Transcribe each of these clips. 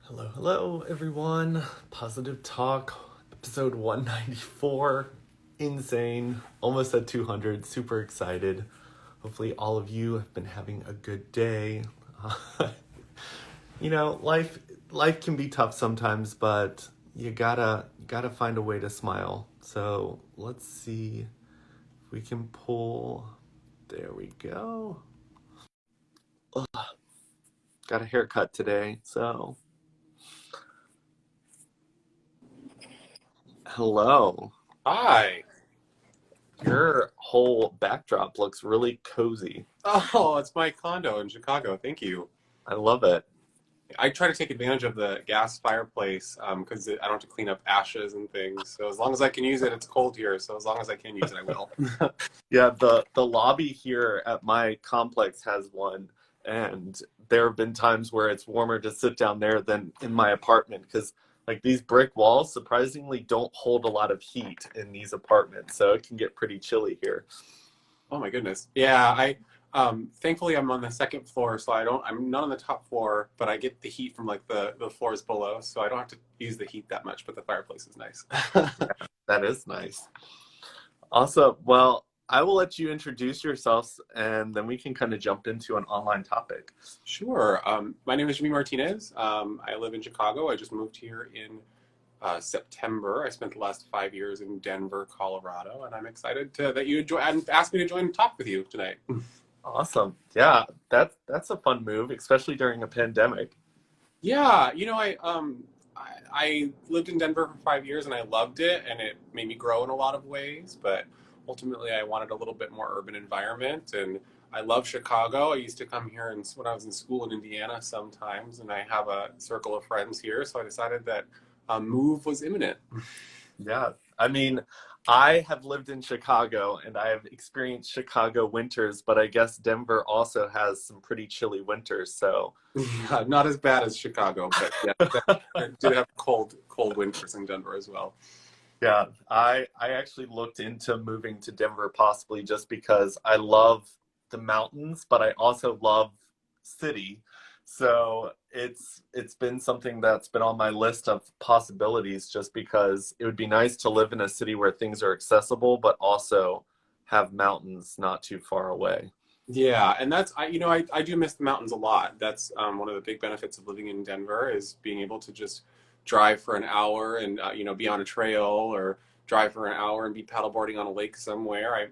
Hello, hello, everyone. Positive Talk, episode 194. Insane. Almost at 200. Super excited. Hopefully, all of you have been having a good day. Life can be tough sometimes, but you gotta find a way to smile. So let's see if we can pull. There we go. Ugh, got a haircut today, so hello. Hi. Your whole backdrop looks really cozy. Oh, it's my condo in Chicago. Thank you. I love it. I try to take advantage of the gas fireplace because I don't have to clean up ashes and things. So as long as I can use it, it's cold here. So as long as I can use it, I will. Yeah, the lobby here at my complex has one, and there have been times where it's warmer to sit down there than in my apartment because like these brick walls surprisingly don't hold a lot of heat in these apartments, so it can get pretty chilly here. Oh my goodness. Yeah, I thankfully I'm on the second floor, so I'm not on the top floor, but I get the heat from like the floors below, so I don't have to use the heat that much, but the fireplace is nice. That is nice. Awesome. Well, I will let you introduce yourselves and then we can kind of jump into an online topic. Sure. My name is Jimmy Martinez. I live in Chicago. I just moved here in September. I spent the last 5 years in Denver, Colorado, and I'm excited that you and asked me to join and talk with you tonight. Awesome. Yeah, that's a fun move, especially during a pandemic. Yeah, I lived in Denver for 5 years and I loved it, and it made me grow in a lot of ways. But ultimately, I wanted a little bit more urban environment, and I love Chicago. I used to come here and when I was in school in Indiana sometimes, and I have a circle of friends here, so I decided that a move was imminent. Yeah. I mean, I have lived in Chicago and I have experienced Chicago winters, but I guess Denver also has some pretty chilly winters, so Yeah, not as bad as Chicago, but yeah, I did have cold winters in Denver as well. yeah, I actually looked into moving to Denver possibly just because I love the mountains, but I also love city. So it's been something that's been on my list of possibilities just because it would be nice to live in a city where things are accessible, but also have mountains not too far away. Yeah, and that's I do miss the mountains a lot. That's one of the big benefits of living in Denver is being able to just drive for an hour and be on a trail or drive for an hour and be paddleboarding on a lake somewhere.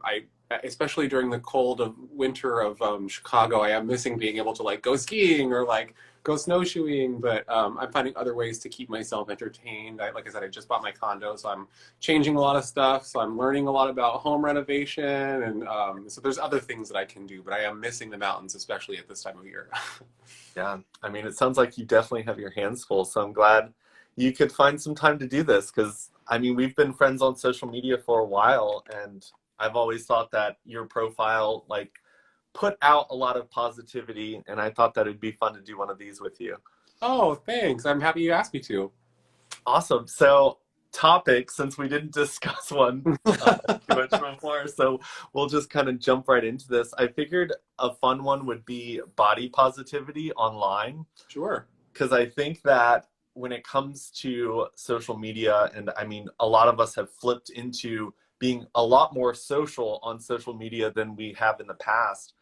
Especially during the cold of winter of Chicago, I am missing being able to like go skiing or like go snowshoeing. But I'm finding other ways to keep myself entertained. Like I said, I just bought my condo, so I'm changing a lot of stuff. So I'm learning a lot about home renovation, and so there's other things that I can do. But I am missing the mountains, especially at this time of year. Yeah, I mean, it sounds like you definitely have your hands full, so I'm glad you could find some time to do this because, I mean, we've been friends on social media for a while, and I've always thought that your profile, like, put out a lot of positivity, and I thought that it'd be fun to do one of these with you. Oh, thanks. I'm happy you asked me to. Awesome. So, topic, since we didn't discuss one too much before, so we'll just kind of jump right into this. I figured a fun one would be body positivity online. Sure. Because I think that when it comes to social media, and I mean, a lot of us have flipped into being a lot more social on social media than we have in the past.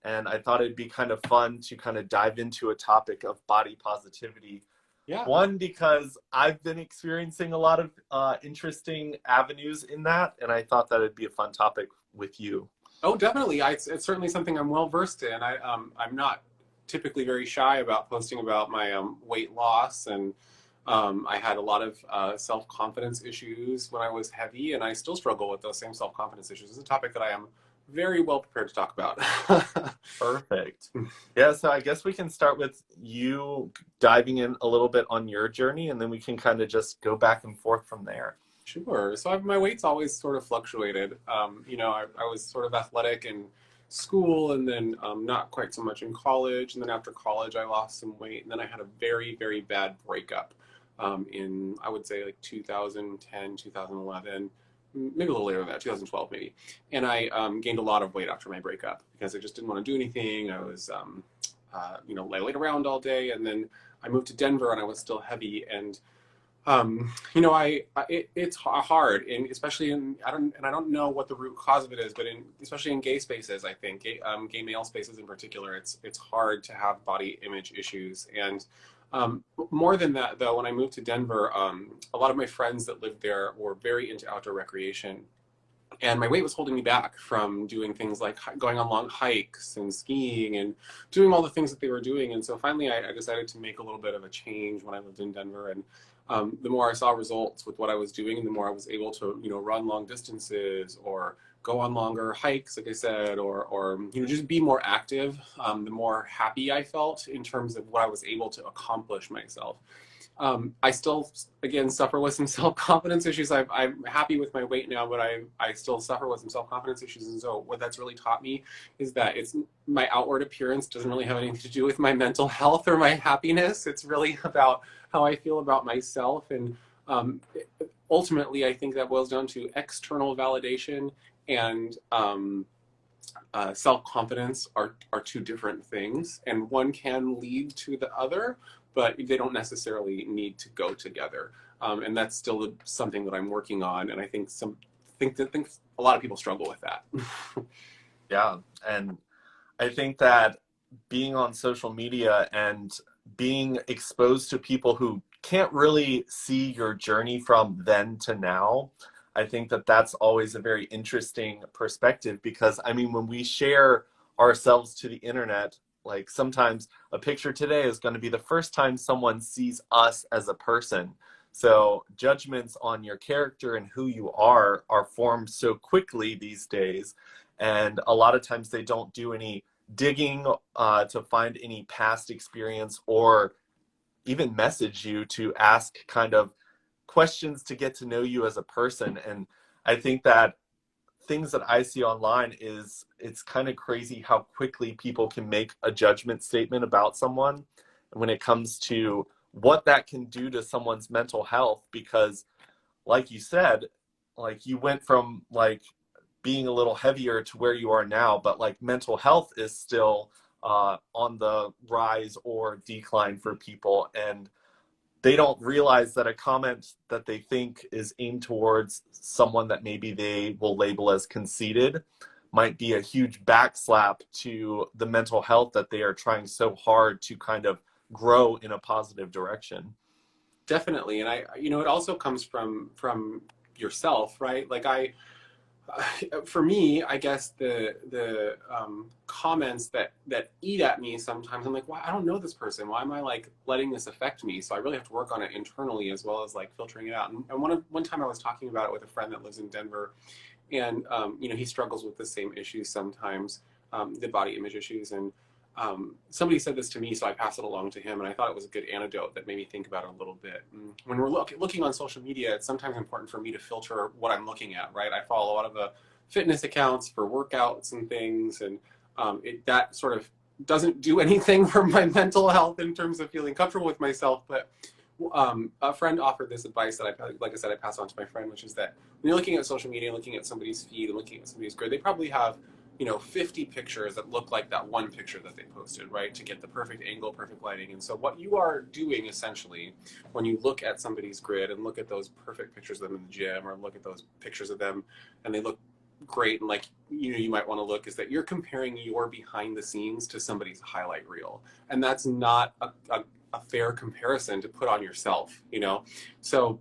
And I thought it'd be kind of fun to kind of dive into a topic of body positivity. Yeah. One, because I've been experiencing a lot of interesting avenues in that, and I thought that it'd be a fun topic with you. Oh, definitely. It's certainly something I'm well versed in. I'm not typically very shy about posting about my weight loss, and I had a lot of self confidence issues when I was heavy, and I still struggle with those same self confidence issues. It's a topic that I am very well prepared to talk about. Perfect. Yeah, so I guess we can start with you diving in a little bit on your journey, and then we can kind of just go back and forth from there. Sure. So my weight's always sort of fluctuated. I was sort of athletic in school and then not quite so much in college. And then after college, I lost some weight. And then I had a very, very bad breakup in, I would say, like 2010, 2011, maybe a little later than that, 2012 maybe. And I gained a lot of weight after my breakup because I just didn't want to do anything. I was I laid around all day, and then I moved to Denver and I was still heavy. And it's hard, and especially I don't know what the root cause of it is, but especially in gay spaces, I think gay male spaces in particular, it's hard to have body image issues. And more than that, though, when I moved to Denver, a lot of my friends that lived there were very into outdoor recreation, and my weight was holding me back from doing things like going on long hikes and skiing and doing all the things that they were doing. And so finally I decided to make a little bit of a change when I lived in Denver. And the more I saw results with what I was doing, and the more I was able to run long distances or go on longer hikes, like I said, or just be more active, the more happy I felt in terms of what I was able to accomplish myself. I still, again, suffer with some self-confidence issues. I'm happy with my weight now, but I still suffer with some self-confidence issues. And so what that's really taught me is that my outward appearance doesn't really have anything to do with my mental health or my happiness. It's really about how I feel about myself. And ultimately, I think that boils down to external validation and self-confidence are two different things, and one can lead to the other, but they don't necessarily need to go together. And that's still something that I'm working on, and I think a lot of people struggle with that. Yeah, and I think that being on social media and being exposed to people who can't really see your journey from then to now, I think that that's always a very interesting perspective, because I mean, when we share ourselves to the internet, like sometimes a picture today is going to be the first time someone sees us as a person. So judgments on your character and who you are formed so quickly these days. And a lot of times they don't do any digging to find any past experience, or even message you to ask kind of questions to get to know you as a person. And I think that things that I see online it's kind of crazy how quickly people can make a judgment statement about someone, and when it comes to what that can do to someone's mental health. Because like you said, like you went from like being a little heavier to where you are now, but like mental health is still on the rise or decline for people, and they don't realize that a comment that they think is aimed towards someone that maybe they will label as conceited might be a huge backslap to the mental health that they are trying so hard to kind of grow in a positive direction. Definitely. And it also comes from yourself, right? Like for me, I guess the comments that eat at me sometimes, I'm like, well, I don't know this person. Why am I like letting this affect me? So I really have to work on it internally as well as like filtering it out. And one time I was talking about it with a friend that lives in Denver, and he struggles with the same issues sometimes, the body image issues. And somebody said this to me, so I passed it along to him, and I thought it was a good antidote that made me think about it a little bit. And when we're looking on social media, it's sometimes important for me to filter what I'm looking at, right? I follow a lot of the fitness accounts for workouts and things, and that sort of doesn't do anything for my mental health in terms of feeling comfortable with myself. But a friend offered this advice that like I said, I passed on to my friend, which is that when you're looking at social media, looking at somebody's feed and looking at somebody's grid, they probably have 50 pictures that look like that one picture that they posted, right? To get the perfect angle, perfect lighting. And so what you are doing essentially when you look at somebody's grid and look at those perfect pictures of them in the gym, or look at those pictures of them and they look great and like you might want to look, is that you're comparing your behind the scenes to somebody's highlight reel. And that's not a fair comparison to put on yourself, So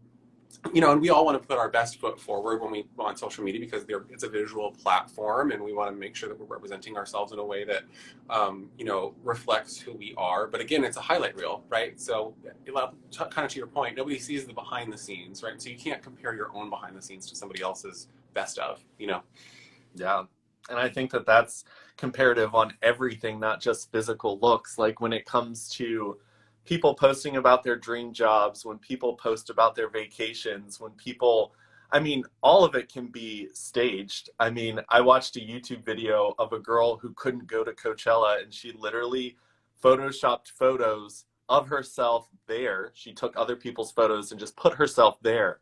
and we all want to put our best foot forward when we on social media, because it's a visual platform, and we want to make sure that we're representing ourselves in a way that, reflects who we are. But again, it's a highlight reel, right? So kind of to your point, nobody sees the behind the scenes, right? So you can't compare your own behind the scenes to somebody else's best of. Yeah. And I think that that's comparative on everything, not just physical looks. Like when it comes to people posting about their dream jobs, when people post about their vacations, I mean, all of it can be staged. I mean, I watched a YouTube video of a girl who couldn't go to Coachella, and she literally photoshopped photos of herself there. She took other people's photos and just put herself there.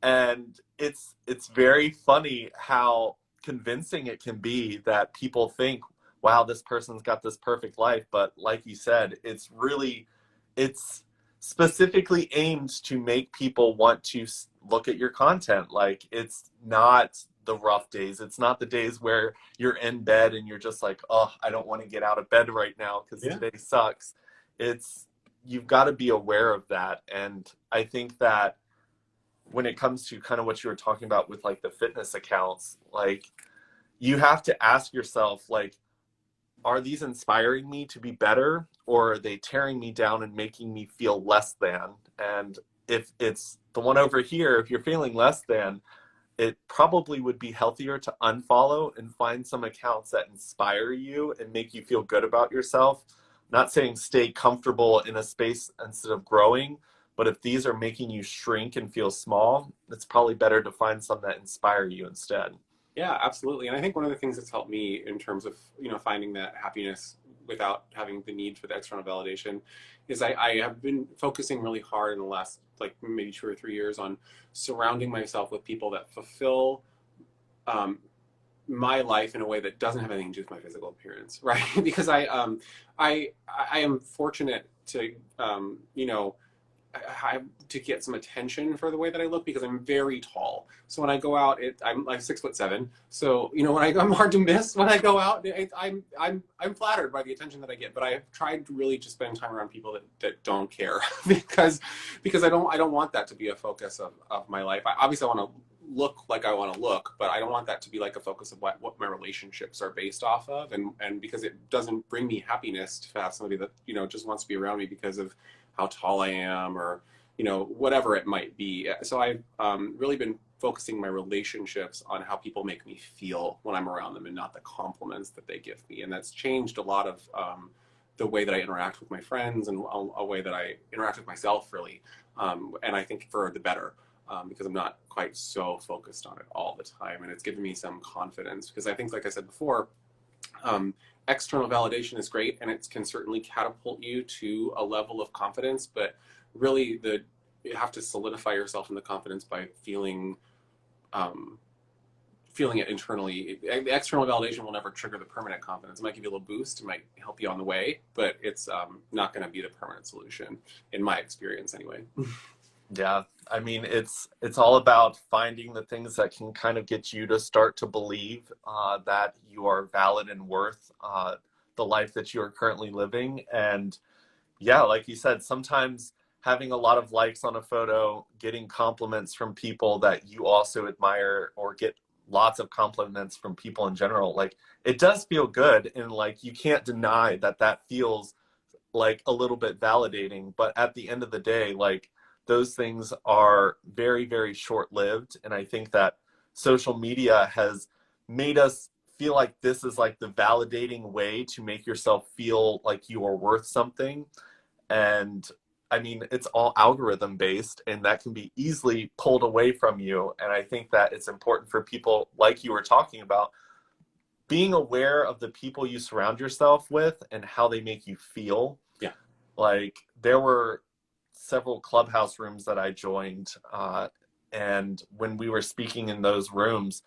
And it's very funny how convincing it can be that people think, wow, this person's got this perfect life. But like you said, it's specifically aimed to make people want to look at your content. Like, it's not the rough days. It's not the days where you're in bed and you're just like, oh, I don't want to get out of bed right now because Yeah. today sucks. It's, you've got to be aware of that. And I think that when it comes to kind of what you were talking about with like the fitness accounts, like, you have to ask yourself, like, are these inspiring me to be better, or are they tearing me down and making me feel less than? And if it's the one over here, if you're feeling less than, it probably would be healthier to unfollow and find some accounts that inspire you and make you feel good about yourself. Not saying stay comfortable in a space instead of growing, but if these are making you shrink and feel small, it's probably better to find some that inspire you instead. Yeah, absolutely. And I think one of the things that's helped me in terms of, finding that happiness without having the need for the external validation is I have been focusing really hard in the last like maybe 2 or 3 years on surrounding myself with people that fulfill um, my life in a way that doesn't have anything to do with my physical appearance, right? Because I am fortunate to I to get some attention for the way that I look because I'm very tall. So when I go out, I'm like 6'7". So when I'm hard to miss when I go out. I'm flattered by the attention that I get, but I have tried to really just spend time around people that don't care because I don't want that to be a focus of my life. Obviously I want to look like I want to look, but I don't want that to be like a focus of what my relationships are based off of, and because it doesn't bring me happiness to have somebody that just wants to be around me because of how tall I am or whatever it might be. So I've really been focusing my relationships on how people make me feel when I'm around them and not the compliments that they give me, and that's changed a lot of the way that I interact with my friends and a way that I interact with myself really, and I think for the better. Because I'm not quite so focused on it all the time, and it's given me some confidence. Because I think, like I said before, um, external validation is great, and it can certainly catapult you to a level of confidence. But really, you have to solidify yourself in the confidence by um, feeling it internally. The external validation will never trigger the permanent confidence. It might give you a little boost, it might help you on the way, but it's not going to be the permanent solution, in my experience, anyway. Yeah, I mean, it's all about finding the things that can kind of get you to start to believe that you are valid and worth the life that you are currently living. And yeah, like you said, sometimes having a lot of likes on a photo, getting compliments from people that you also admire, or get lots of compliments from people in general, like, it does feel good, and like, you can't deny that that feels like a little bit validating. But at the end of the day, like, those things are very, very short lived. And I think that social media has made us feel like this is like the validating way to make yourself feel like you are worth something. And I mean, it's all algorithm based, and that can be easily pulled away from you. And I think that it's important for people, like you were talking about, being aware of the people you surround yourself with and how they make you feel. Yeah. Like, there were several clubhouse rooms that I joined, and when we were speaking in those rooms,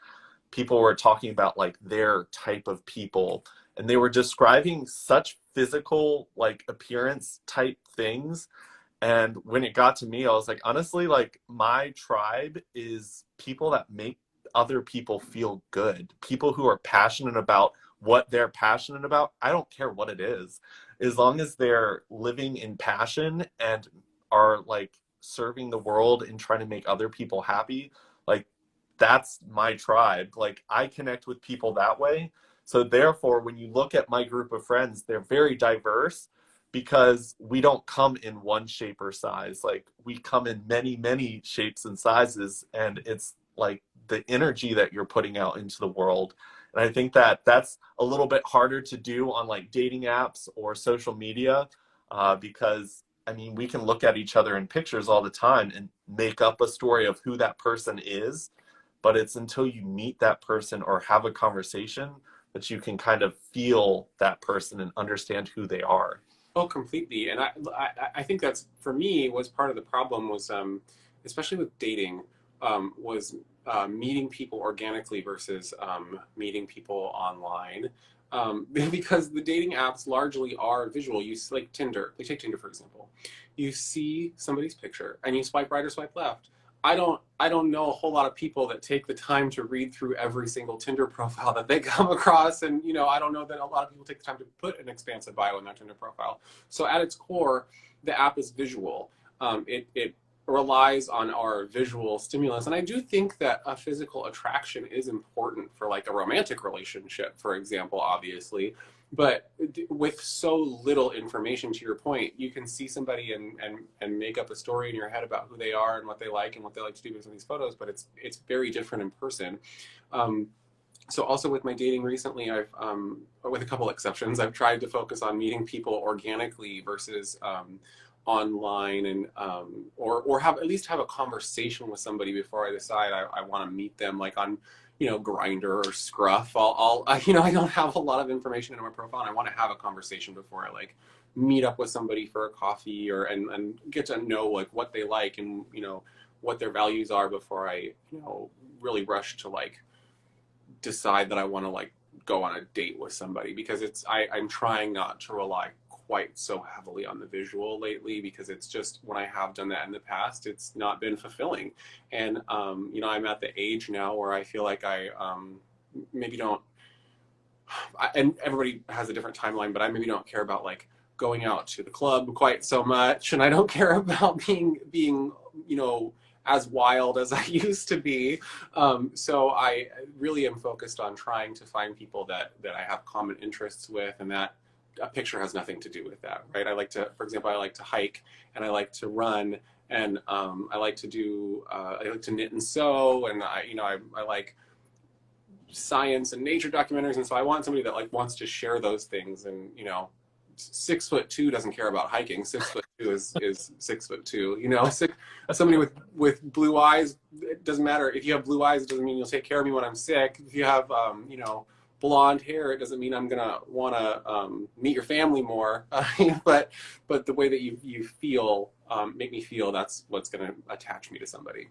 people were talking about like their type of people, and they were describing such physical, like, appearance type things. And when it got to me, I was like, honestly, like, my tribe is people that make other people feel good. People who are passionate about what they're passionate about. I don't care what it is. As long as they're living in passion and are like serving the world and trying to make other people happy, like, that's my tribe. Like, I connect with people that way. So therefore, when you look at my group of friends, they're very diverse, because we don't come in one shape or size. Like, we come in many, many shapes and sizes, and it's like the energy that you're putting out into the world. And I think that that's a little bit harder to do on like dating apps or social media, because I mean, we can look at each other in pictures all the time and make up a story of who that person is, but it's until you meet that person or have a conversation that you can kind of feel that person and understand who they are. Oh, completely. And I think that's for me was part of the problem was especially with dating was meeting people organically versus meeting people online. because the dating apps largely are visual. You like Tinder. They take Tinder for example. You see somebody's picture and you swipe right or swipe left. I don't know a whole lot of people that take the time to read through every single Tinder profile that they come across, and I don't know that a lot of people take the time to put an expansive bio in their Tinder profile. So at its core, the app is visual. It relies on our visual stimulus, and I do think that a physical attraction is important for like a romantic relationship, for example, obviously. But with so little information, to your point, you can see somebody and make up a story in your head about who they are and what they like to do based on these photos, but it's very different in person. um, so also with my dating recently, I've with a couple exceptions, I've tried to focus on meeting people organically versus online, and or have at least have a conversation with somebody before I decide I want to meet them, like on Grindr or Scruff. I don't have a lot of information in my profile, and I want to have a conversation before I like meet up with somebody for a coffee, or and get to know like what they like, and what their values are before I really rush to like decide that I want to like go on a date with somebody, because I'm trying not to rely quite so heavily on the visual lately, because it's just, when I have done that in the past, it's not been fulfilling. And I'm at the age now where I feel like I maybe don't and everybody has a different timeline, but I maybe don't care about like going out to the club quite so much, and I don't care about being as wild as I used to be. So I really am focused on trying to find people that I have common interests with, and that a picture has nothing to do with that, right? For example, I like to hike, and I like to run, and I like to knit and sew, and I like science and nature documentaries, and so I want somebody that like wants to share those things. And 6'2" doesn't care about hiking. 6'2" is 6'2". Somebody with blue eyes, it doesn't matter if you have blue eyes. It doesn't mean you'll take care of me when I'm sick. If you have blonde hair, it doesn't mean I'm gonna want to meet your family more. But the way that you feel, make me feel, that's what's gonna attach me to somebody.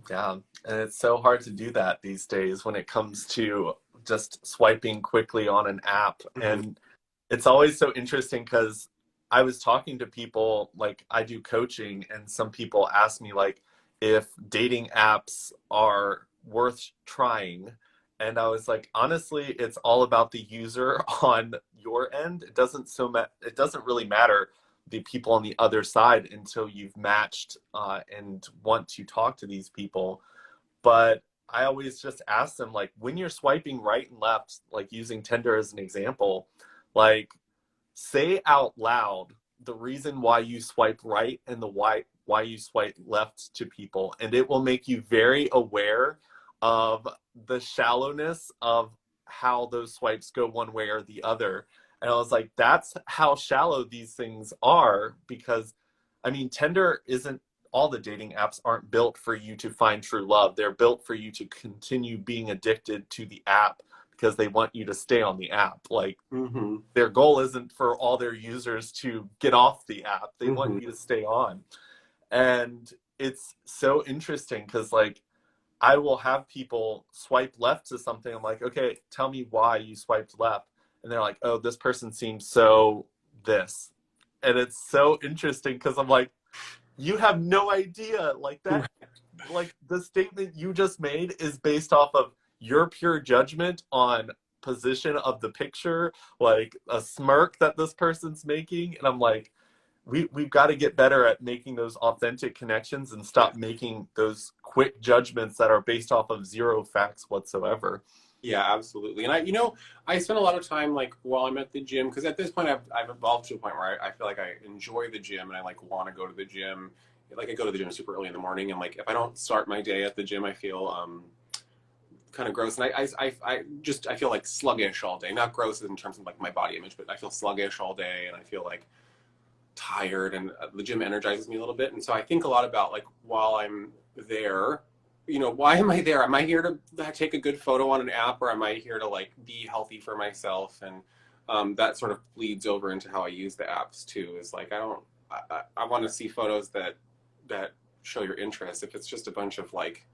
Yeah, and it's so hard to do that these days when it comes to just swiping quickly on an app. Mm-hmm. And it's always so interesting because I was talking to people, like I do coaching, and some people ask me like if dating apps are worth trying. And I was like, honestly, it's all about the user on your end. It doesn't really matter the people on the other side until you've matched and want to talk to these people. But I always just ask them, like, when you're swiping right and left, like using Tinder as an example, like say out loud the reason why you swipe right and the why you swipe left to people, and it will make you very aware of the shallowness of how those swipes go one way or the other. And I was like, that's how shallow these things are, because I mean, Tinder isn't, all the dating apps aren't built for you to find true love. They're built for you to continue being addicted to the app because they want you to stay on the app. Like, Mm-hmm. their goal isn't for all their users to get off the app. They Mm-hmm. want you to stay on. And it's so interesting because like I will have people swipe left to something. I'm like, okay, tell me why you swiped left. And they're like, oh, this person seems so this. And it's so interesting because I'm like, you have no idea. Like that, like the statement you just made is based off of your pure judgment on position of the picture, like a smirk that this person's making. And I'm like, we've got to get better at making those authentic connections and stop making those quick judgments that are based off of zero facts whatsoever. Yeah, absolutely. And I spend a lot of time like while I'm at the gym, because at this point I've evolved to a point where I feel like I enjoy the gym, and I like want to go to the gym. Like I go to the gym super early in the morning, and like if I don't start my day at the gym, I feel kind of gross. And I feel like sluggish all day. Not gross in terms of like my body image, but I feel sluggish all day, and I feel like tired, and the gym energizes me a little bit. And so I think a lot about like while I'm there, why am I there? Am I here to take a good photo on an app, or am I here to like be healthy for myself? And that sort of bleeds over into how I use the apps too, is like I want to see photos that show your interest. If it's just a bunch of like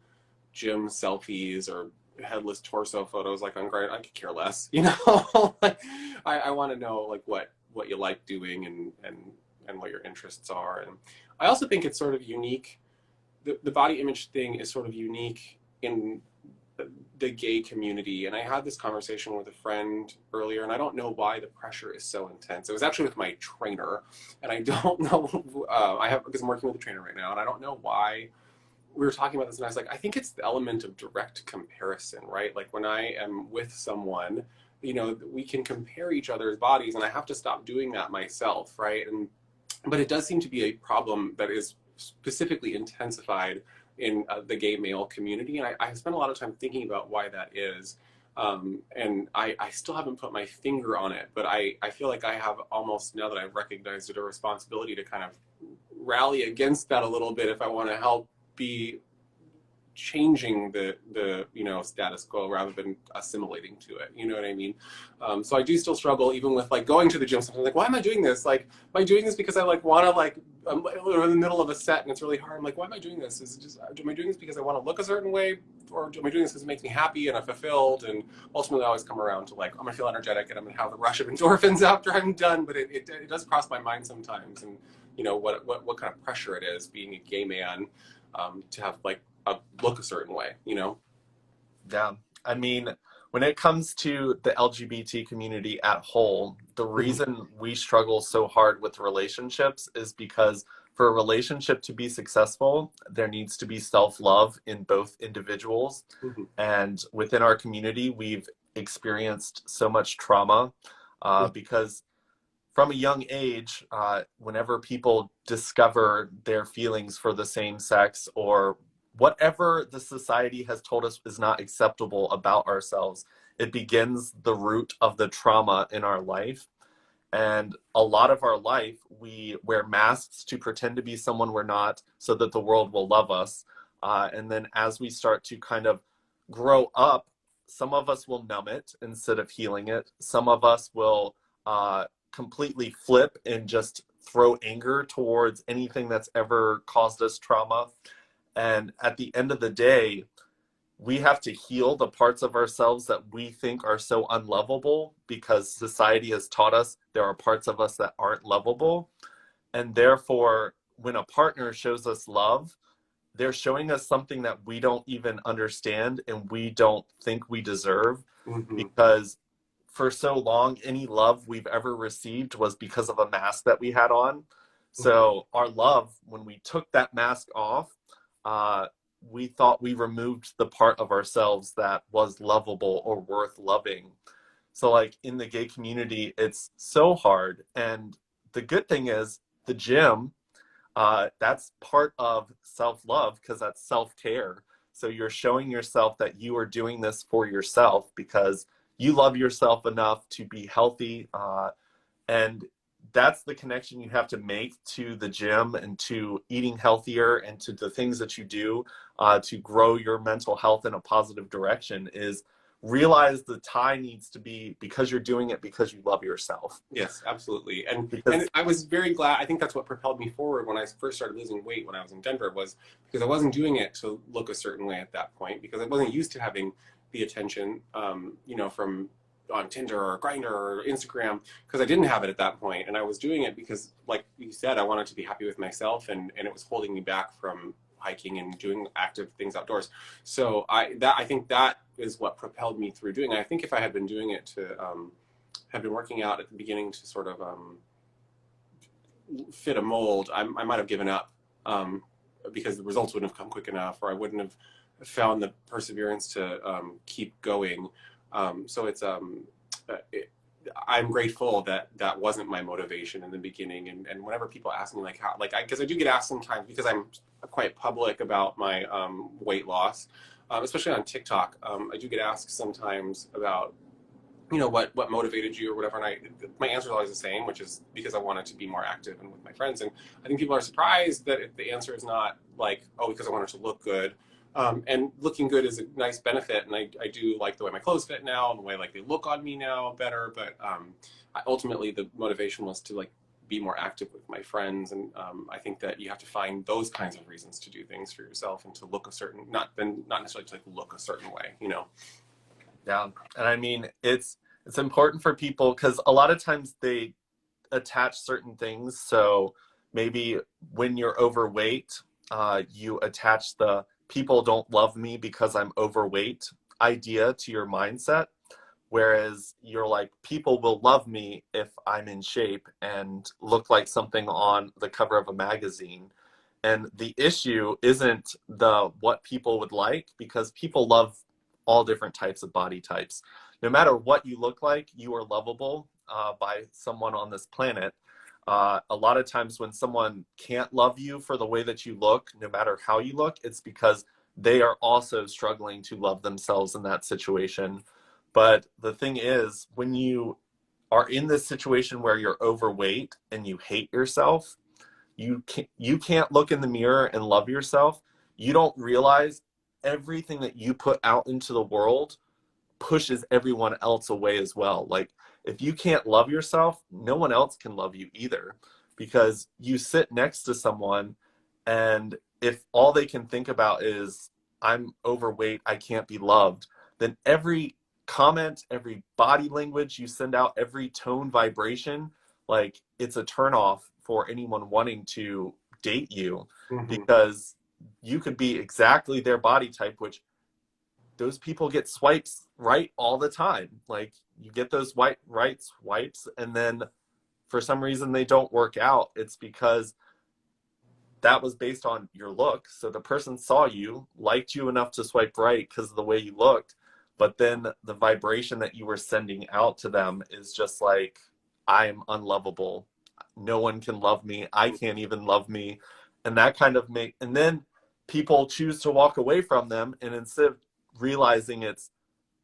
gym selfies or headless torso photos like on Grindr. I could care less, you know. Like, I want to know like what you like doing and what your interests are. And I also think it's sort of unique. The body image thing is sort of unique in the gay community. And I had this conversation with a friend earlier, and I don't know why the pressure is so intense. It was actually with my trainer, and I don't know. Because I'm working with a trainer right now, and I don't know why we were talking about this. And I was like, I think it's the element of direct comparison, right? Like when I am with someone, you know, we can compare each other's bodies, and I have to stop doing that myself, right? But it does seem to be a problem that is specifically intensified in the gay male community. And I spent a lot of time thinking about why that is. And I still haven't put my finger on it, but I feel like I have almost, now that I've recognized it, a responsibility to kind of rally against that a little bit if I want to help be changing the you know, status quo rather than assimilating to it, you know what I mean? So I do still struggle even with like going to the gym sometimes. Like, why am I doing this? Like, am I doing this because I like want to, like, I'm in the middle of a set and it's really hard. I'm like, why am I doing this? Is it just, am I doing this because I want to look a certain way, or am I doing this because it makes me happy and I'm fulfilled? And ultimately I always come around to like, I'm gonna feel energetic and I'm gonna have the rush of endorphins after I'm done. But it does cross my mind sometimes. And you know what kind of pressure it is being a gay man, to have like look a certain way, you know? Yeah. I mean, when it comes to the LGBT community at whole, the reason we struggle so hard with relationships is because for a relationship to be successful, there needs to be self-love in both individuals. Mm-hmm. And within our community, we've experienced so much trauma because from a young age, whenever people discover their feelings for the same sex or whatever the society has told us is not acceptable about ourselves, it begins the root of the trauma in our life. And a lot of our life, we wear masks to pretend to be someone we're not so that the world will love us. And then as we start to kind of grow up, some of us will numb it instead of healing it. Some of us will completely flip and just throw anger towards anything that's ever caused us trauma. And at the end of the day, we have to heal the parts of ourselves that we think are so unlovable because society has taught us there are parts of us that aren't lovable. And therefore, when a partner shows us love, they're showing us something that we don't even understand and we don't think we deserve. Mm-hmm. Because for so long, any love we've ever received was because of a mask that we had on. So our love, when we took that mask off, we thought we removed the part of ourselves that was lovable or worth loving. So like in the gay community, it's so hard. And the good thing is the gym, that's part of self-love because that's self-care. So you're showing yourself that you are doing this for yourself because you love yourself enough to be healthy. And that's the connection you have to make to the gym and to eating healthier and to the things that you do to grow your mental health in a positive direction is realize the tie needs to be because you're doing it because you love yourself. Yes, absolutely. And Because I was very glad. I think that's what propelled me forward when I first started losing weight when I was in Denver, was because I wasn't doing it to look a certain way at that point, because I wasn't used to having the attention, you know, from on Tinder or Grindr or Instagram, because I didn't have it at that point. And I was doing it because, like you said, I wanted to be happy with myself, and it was holding me back from hiking and doing active things outdoors. So I think that is what propelled me through doing it. I think if I had been doing it to have been working out at the beginning to sort of fit a mold, I might have given up because the results wouldn't have come quick enough, or I wouldn't have found the perseverance to keep going. So it's I'm grateful that that wasn't my motivation in the beginning. And whenever people ask me like how, like, because I do get asked sometimes, because I'm quite public about my weight loss, especially on TikTok. I do get asked sometimes about, you know, what motivated you or whatever. And my answer is always the same, which is because I wanted to be more active and with my friends. And I think people are surprised that the answer is not like, oh, because I wanted to look good. And looking good is a nice benefit, and I do like the way my clothes fit now and the way like they look on me now better. But ultimately, the motivation was to like be more active with my friends. And I think that you have to find those kinds of reasons to do things for yourself and to look a certain, not necessarily to like look a certain way, you know? Yeah. And I mean, it's important for people because a lot of times they attach certain things. So maybe when you're overweight, you attach the people don't love me because I'm overweight idea to your mindset. Whereas you're like, people will love me if I'm in shape and look like something on the cover of a magazine. And the issue isn't the what people would like, because people love all different types of body types. No matter what you look like, you are lovable by someone on this planet. A lot of times when someone can't love you for the way that you look, no matter how you look, it's because they are also struggling to love themselves in that situation. But the thing is, when you are in this situation where you're overweight and you hate yourself, you can't look in the mirror and love yourself. You don't realize everything that you put out into the world pushes everyone else away as well. Like, if you can't love yourself, no one else can love you either, because you sit next to someone, and if all they can think about is, I'm overweight, I can't be loved, then every comment, every body language you send out, every tone vibration, like, it's a turnoff for anyone wanting to date you, Mm-hmm. because you could be exactly their body type, which those people get swipes right all the time. Like, you get those right swipes, and then for some reason they don't work out. It's because that was based on your look. So the person saw you, liked you enough to swipe right because of the way you looked. But then the vibration that you were sending out to them is just like, I'm unlovable. No one can love me. I can't even love me. And that kind of and then people choose to walk away from them. And instead of realizing it's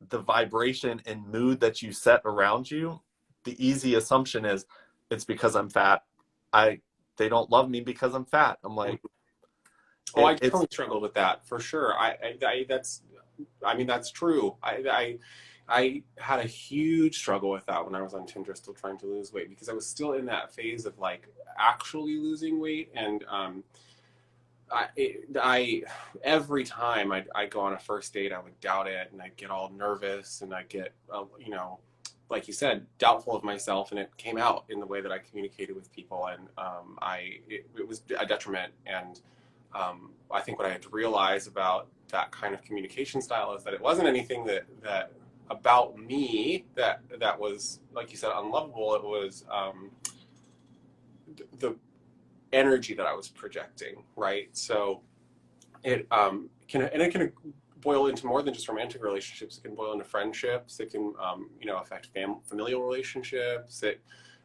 the vibration and mood that you set around you, the easy assumption is it's because I'm fat. I They don't love me because I'm fat. I'm like, Oh, I it's definitely struggled with that for sure. That's, I mean, that's true. I had a huge struggle with that when I was on Tinder, still trying to lose weight because I was still in that phase of like actually losing weight. And I every time I go on a first date, I would doubt it, and I'd get all nervous, and I'd get, you know, like you said, doubtful of myself, and it came out in the way that I communicated with people, and it was a detriment. And I think what I had to realize about that kind of communication style is that it wasn't anything that about me that was, like you said, unlovable. It was the energy that I was projecting, right? So it it can boil into more than just romantic relationships. It can boil into friendships. It can you know, affect familial relationships. It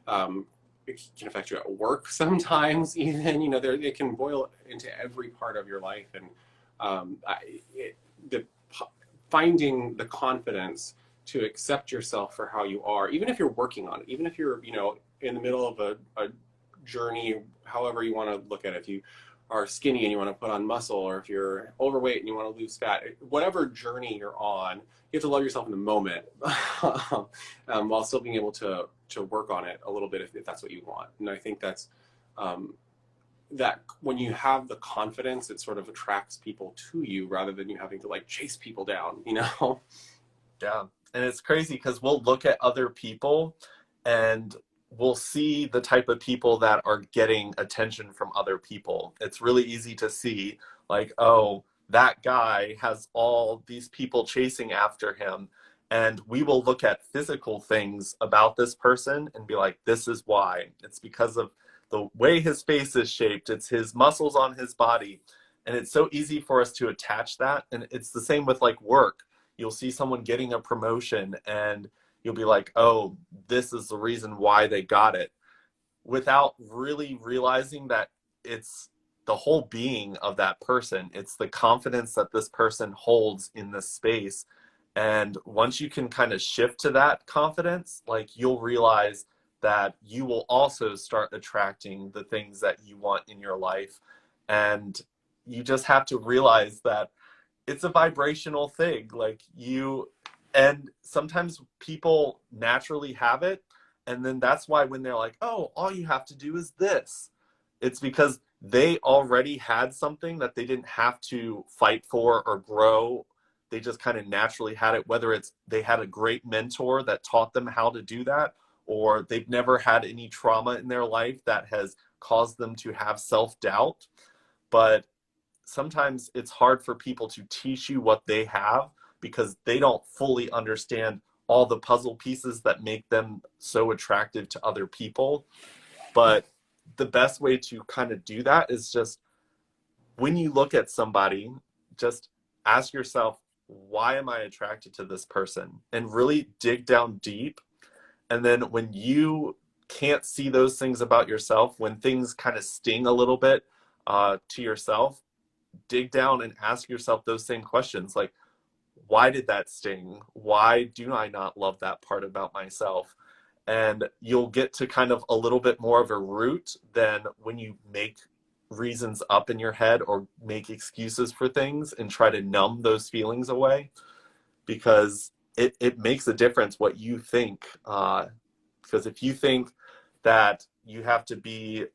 can affect you at work sometimes. Even, you know, it can boil into every part of your life. And the finding the confidence to accept yourself for how you are, even if you're working on it, even if you're, you know, in the middle of a journey, however you want to look at it. If you are skinny and you want to put on muscle, or if you're overweight and you want to lose fat, whatever journey you're on, you have to love yourself in the moment, while still being able to work on it a little bit if that's what you want. And I think that's that when you have the confidence, it sort of attracts people to you rather than you having to like chase people down, you know? Yeah. And it's crazy because we'll look at other people and we'll see the type of people that are getting attention from other people. It's really easy to see, like, oh, that guy has all these people chasing after him. And we will look at physical things about this person and be like, this is why. It's because of the way his face is shaped, it's his muscles on his body. And it's so easy for us to attach that. And it's the same with like work. You'll see someone getting a promotion and you'll be like, oh, this is the reason why they got it, without really realizing that it's the whole being of that person. It's the confidence that this person holds in this space. And once you can kind of shift to that confidence, like, you'll realize that you will also start attracting the things that you want in your life. And you just have to realize that it's a vibrational thing. Like, and sometimes people naturally have it, And then that's why when they're like, oh, all you have to do is this, it's because they already had something that they didn't have to fight for or grow. They just kind of naturally had it, whether it's they had a great mentor that taught them how to do that, or they've never had any trauma in their life that has caused them to have self-doubt. But sometimes it's hard for people to teach you what they have because they don't fully understand all the puzzle pieces that make them so attractive to other people. But the best way to kind of do that is just when you look at somebody, just ask yourself, why am I attracted to this person? And really dig down deep. And then when you can't see those things about yourself, when things kind of sting a little bit to yourself, dig down and ask yourself those same questions. Like, why did that sting? Why do I not love that part about myself? And you'll get to kind of a little bit more of a root than when you make reasons up in your head or make excuses for things and try to numb those feelings away, because it makes a difference what you think. Because if you think that you have to be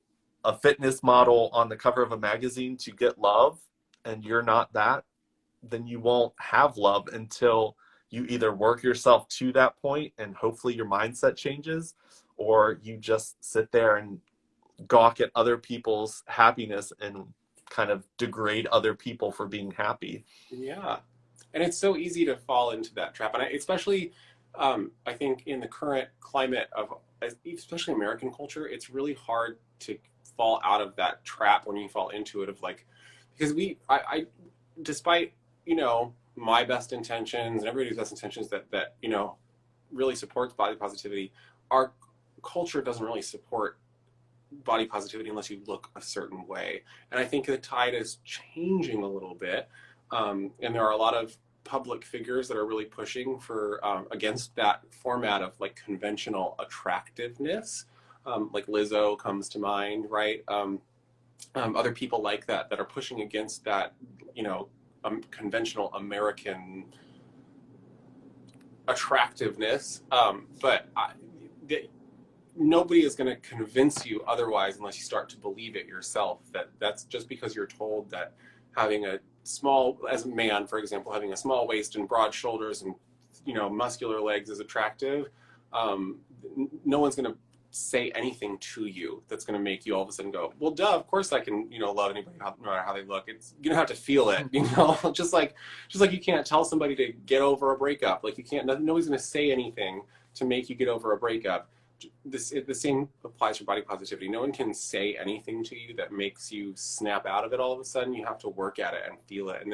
a fitness model on the cover of a magazine to get love, and you're not that, then you won't have love until you either work yourself to that point and hopefully your mindset changes, or you just sit there and gawk at other people's happiness and kind of degrade other people for being happy. Yeah. And it's so easy to fall into that trap. And especially, I think in the current climate of, especially American culture, it's really hard to fall out of that trap when you fall into it of like, because I despite, you know, my best intentions and everybody's best intentions that, you know, really supports body positivity, our culture doesn't really support body positivity unless you look a certain way. And I think the tide is changing a little bit. And there are a lot of public figures that are really pushing for against that format of like conventional attractiveness. Like Lizzo comes to mind, right? Other people like that are pushing against that, you know, conventional American attractiveness. Nobody is going to convince you otherwise unless you start to believe it yourself. That's just because you're told that having a small, as a man, for example, having a small waist and broad shoulders and, you know, muscular legs is attractive. No one's going to say anything to you that's going to make you all of a sudden go, well, duh, of course I can, you know, love anybody no matter how they look. It's, you don't have to feel it, you know, just like you can't tell somebody to get over a breakup. Like you can't, nobody's going to say anything to make you get over a breakup. The same applies for body positivity. No one can say anything to you that makes you snap out of it all of a sudden. You have to work at it and feel it. And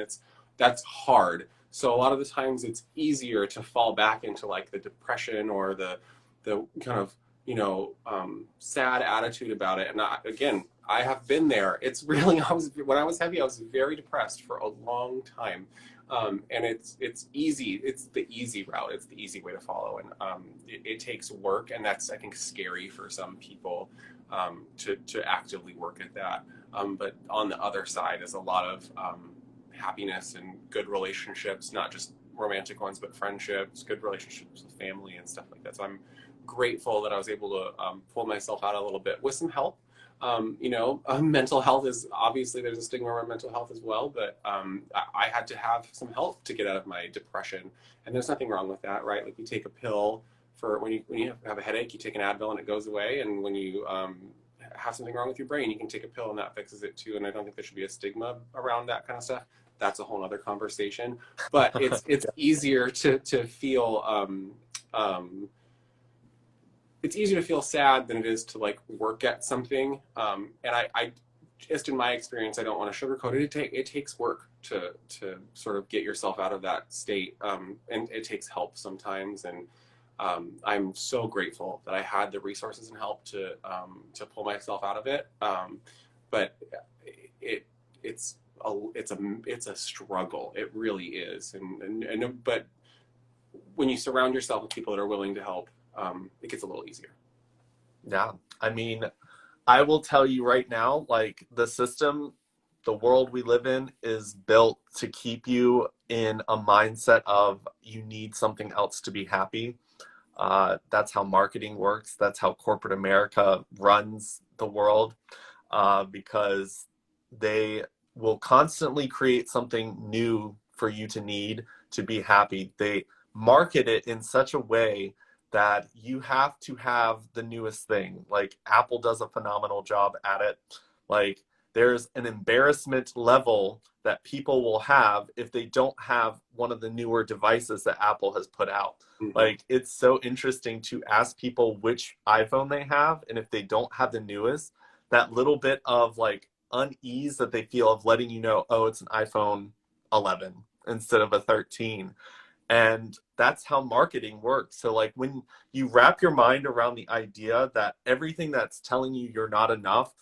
that's hard. So a lot of the times it's easier to fall back into like the depression or the kind of, you know, sad attitude about it. And I have been there. It's really, when I was heavy, I was very depressed for a long time. And it's easy. It's the easy route. It's the easy way to follow. And it takes work. And that's, I think, scary for some people to actively work at that. But on the other side is a lot of happiness and good relationships, not just romantic ones, but friendships, good relationships with family and stuff like that. So I'm grateful that I was able to pull myself out a little bit with some help. You know, mental health is obviously, there's a stigma around mental health as well, but I had to have some help to get out of my depression, and there's nothing wrong with that, right? Like you take a pill for when you have a headache, you take an Advil and it goes away, and when you have something wrong with your brain, you can take a pill and that fixes it too. And I don't think there should be a stigma around that kind of stuff. That's a whole other conversation, but it's easier to feel it's easier to feel sad than it is to like work at something. And I just, in my experience, I don't want to sugarcoat it. It takes work to sort of get yourself out of that state. And it takes help sometimes. And I'm so grateful that I had the resources and help to pull myself out of it. But it's a struggle. It really is. But when you surround yourself with people that are willing to help, it gets a little easier. Yeah. I mean, I will tell you right now, like the system, the world we live in is built to keep you in a mindset of you need something else to be happy. That's how marketing works. That's how corporate America runs the world, because they will constantly create something new for you to need to be happy. They market it in such a way that you have to have the newest thing. Like Apple does a phenomenal job at it. Like there's an embarrassment level that people will have if they don't have one of the newer devices that Apple has put out. Mm-hmm. Like it's so interesting to ask people which iPhone they have, and if they don't have the newest, that little bit of like unease that they feel of letting you know, oh, it's an iPhone 11 instead of a 13. And that's how marketing works. So like when you wrap your mind around the idea that everything that's telling you you're not enough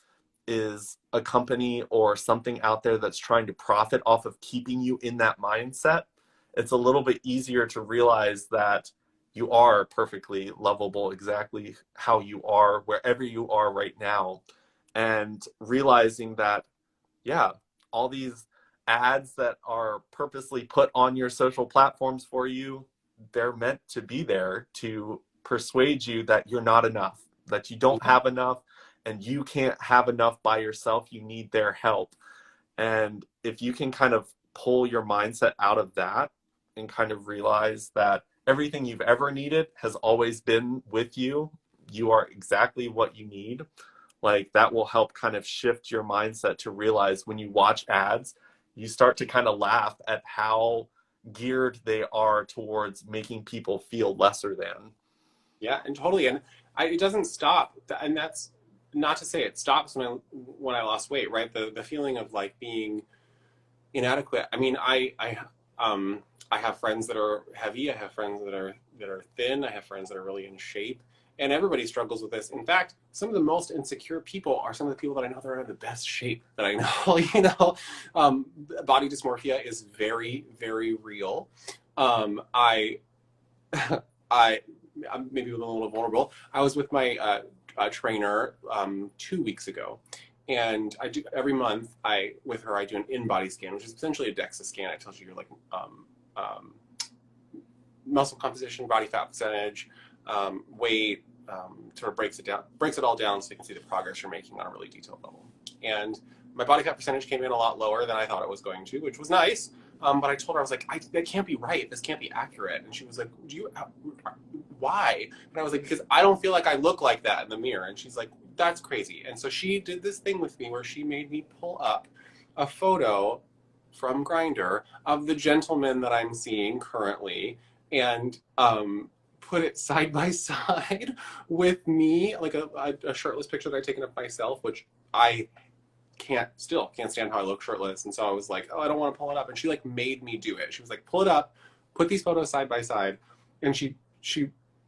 is a company or something out there that's trying to profit off of keeping you in that mindset, it's a little bit easier to realize that you are perfectly lovable exactly how you are, wherever you are right now. And realizing that, yeah, all these ads that are purposely put on your social platforms for you, they're meant to be there to persuade you that you're not enough, that you don't have enough, and you can't have enough by yourself. You need their help. And if you can kind of pull your mindset out of that and kind of realize that everything you've ever needed has always been with you, you are exactly what you need. Like that will help kind of shift your mindset to realize when you watch ads, you start to kind of laugh at how geared they are towards making people feel lesser than. Yeah, and totally. And it doesn't stop. And that's not to say it stops when I lost weight, right? The feeling of like being inadequate. I mean, I have friends that are heavy. I have friends that are thin. I have friends that are really in shape. And everybody struggles with this. In fact, some of the most insecure people are some of the people that I know that are in the best shape that I know. Body dysmorphia is very, very real. I I'm maybe a little vulnerable. I was with my trainer 2 weeks ago, and I do every month. With her I do an in-body scan, which is essentially a DEXA scan. It tells you your like muscle composition, body fat percentage, weight. Sort of breaks it all down, so you can see the progress you're making on a really detailed level. And my body fat percentage came in a lot lower than I thought it was going to, which was nice. But I told her, I was like, that can't be right. This can't be accurate. And she was like, why? And I was like, because I don't feel like I look like that in the mirror. And she's like, that's crazy. And so she did this thing with me where she made me pull up a photo from Grindr of the gentleman that I'm seeing currently, and put it side by side with me, like a shirtless picture that I'd taken of myself, which I can't stand how I look shirtless. And so I was like, oh, I don't want to pull it up. And she like made me do it. She was like, pull it up, put these photos side by side. And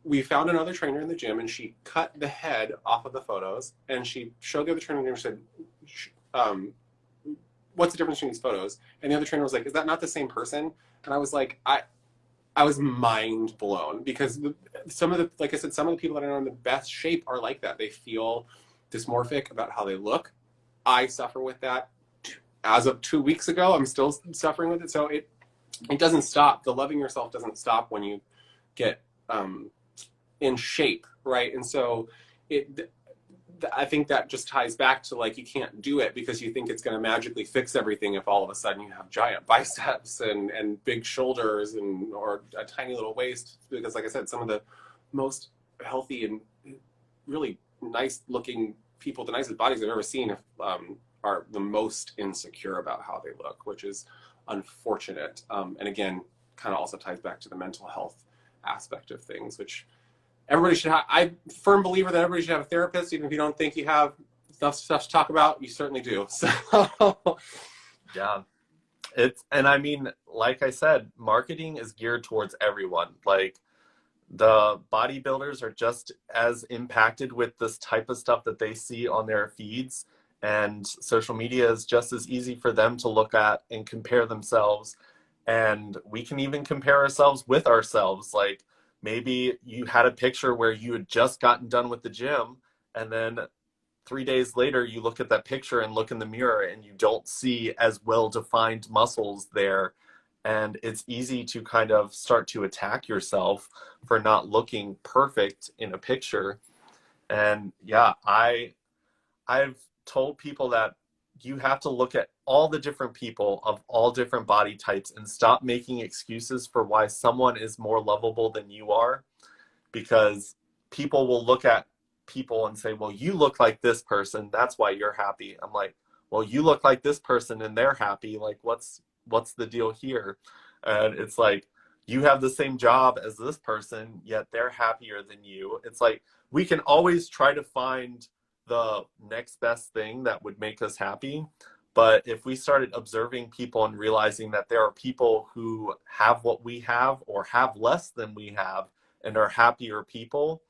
we found another trainer in the gym, and she cut the head off of the photos, and she showed the other trainer and said, what's the difference between these photos? And the other trainer was like, is that not the same person? And I was like, I was mind blown, because like I said, some of the people that are in the best shape are like that. They feel dysmorphic about how they look. I suffer with that. As of 2 weeks ago, I'm still suffering with it. So it doesn't stop. The loving yourself doesn't stop when you get in shape, right? And so I think that just ties back to like, you can't do it because you think it's going to magically fix everything if all of a sudden you have giant biceps and big shoulders or a tiny little waist. Because like I said, some of the most healthy and really nice looking people, the nicest bodies I've ever seen, are the most insecure about how they look, which is unfortunate. And again, kind of also ties back to the mental health aspect of things, which everybody should have. I'm a firm believer that everybody should have a therapist, even if you don't think you have enough stuff to talk about. You certainly do. So Yeah. And I mean, like I said, marketing is geared towards everyone. Like the bodybuilders are just as impacted with this type of stuff that they see on their feeds, and social media is just as easy for them to look at and compare themselves. And we can even compare ourselves with ourselves. Like maybe you had a picture where you had just gotten done with the gym, and then 3 days later you look at that picture and look in the mirror and you don't see as well defined muscles there. And it's easy to kind of start to attack yourself for not looking perfect in a picture. And yeah, I've told people that you have to look at all the different people of all different body types and stop making excuses for why someone is more lovable than you are, because people will look at people and say, well, you look like this person, that's why you're happy. I'm like, well, you look like this person and they're happy. Like, what's the deal here? And it's like, you have the same job as this person, yet they're happier than you. It's like, we can always try to find the next best thing that would make us happy. But if we started observing people and realizing that there are people who have what we have or have less than we have and are happier people,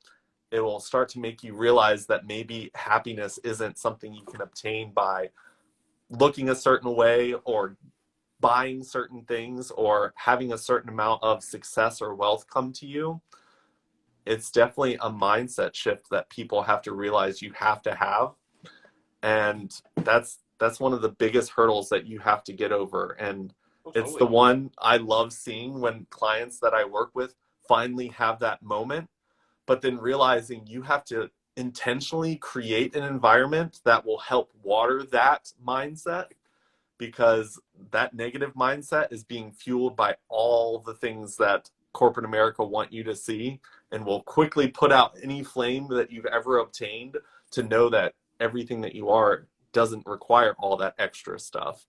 it will start to make you realize that maybe happiness isn't something you can obtain by looking a certain way or buying certain things or having a certain amount of success or wealth come to you. It's definitely a mindset shift that people have to realize you have to have. And that's one of the biggest hurdles that you have to get over. And it's the one I love seeing when clients that I work with finally have that moment, but then realizing you have to intentionally create an environment that will help water that mindset, because that negative mindset is being fueled by all the things that corporate America want you to see, and will quickly put out any flame that you've ever obtained to know that everything that you are doesn't require all that extra stuff.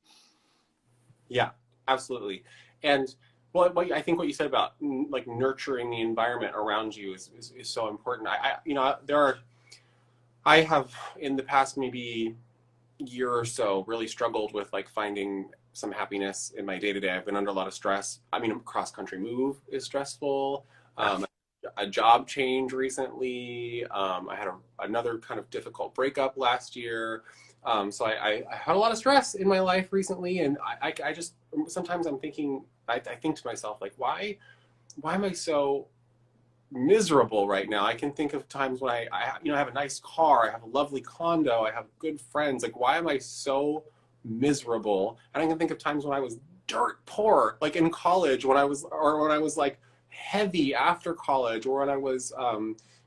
Yeah, absolutely. And well, I think what you said about like nurturing the environment around you is so important. I have in the past maybe year or so really struggled with like finding some happiness in my day to day. I've been under a lot of stress. I mean, a cross country move is stressful. A job change recently. I had another kind of difficult breakup last year. So I had a lot of stress in my life recently, and I just sometimes I'm thinking I think to myself like why am I so miserable right now? I can think of times when I have a nice car, I have a lovely condo, I have good friends. Like why am I so miserable? And I can think of times when I was dirt poor, like in college, when I was like heavy after college, or when I was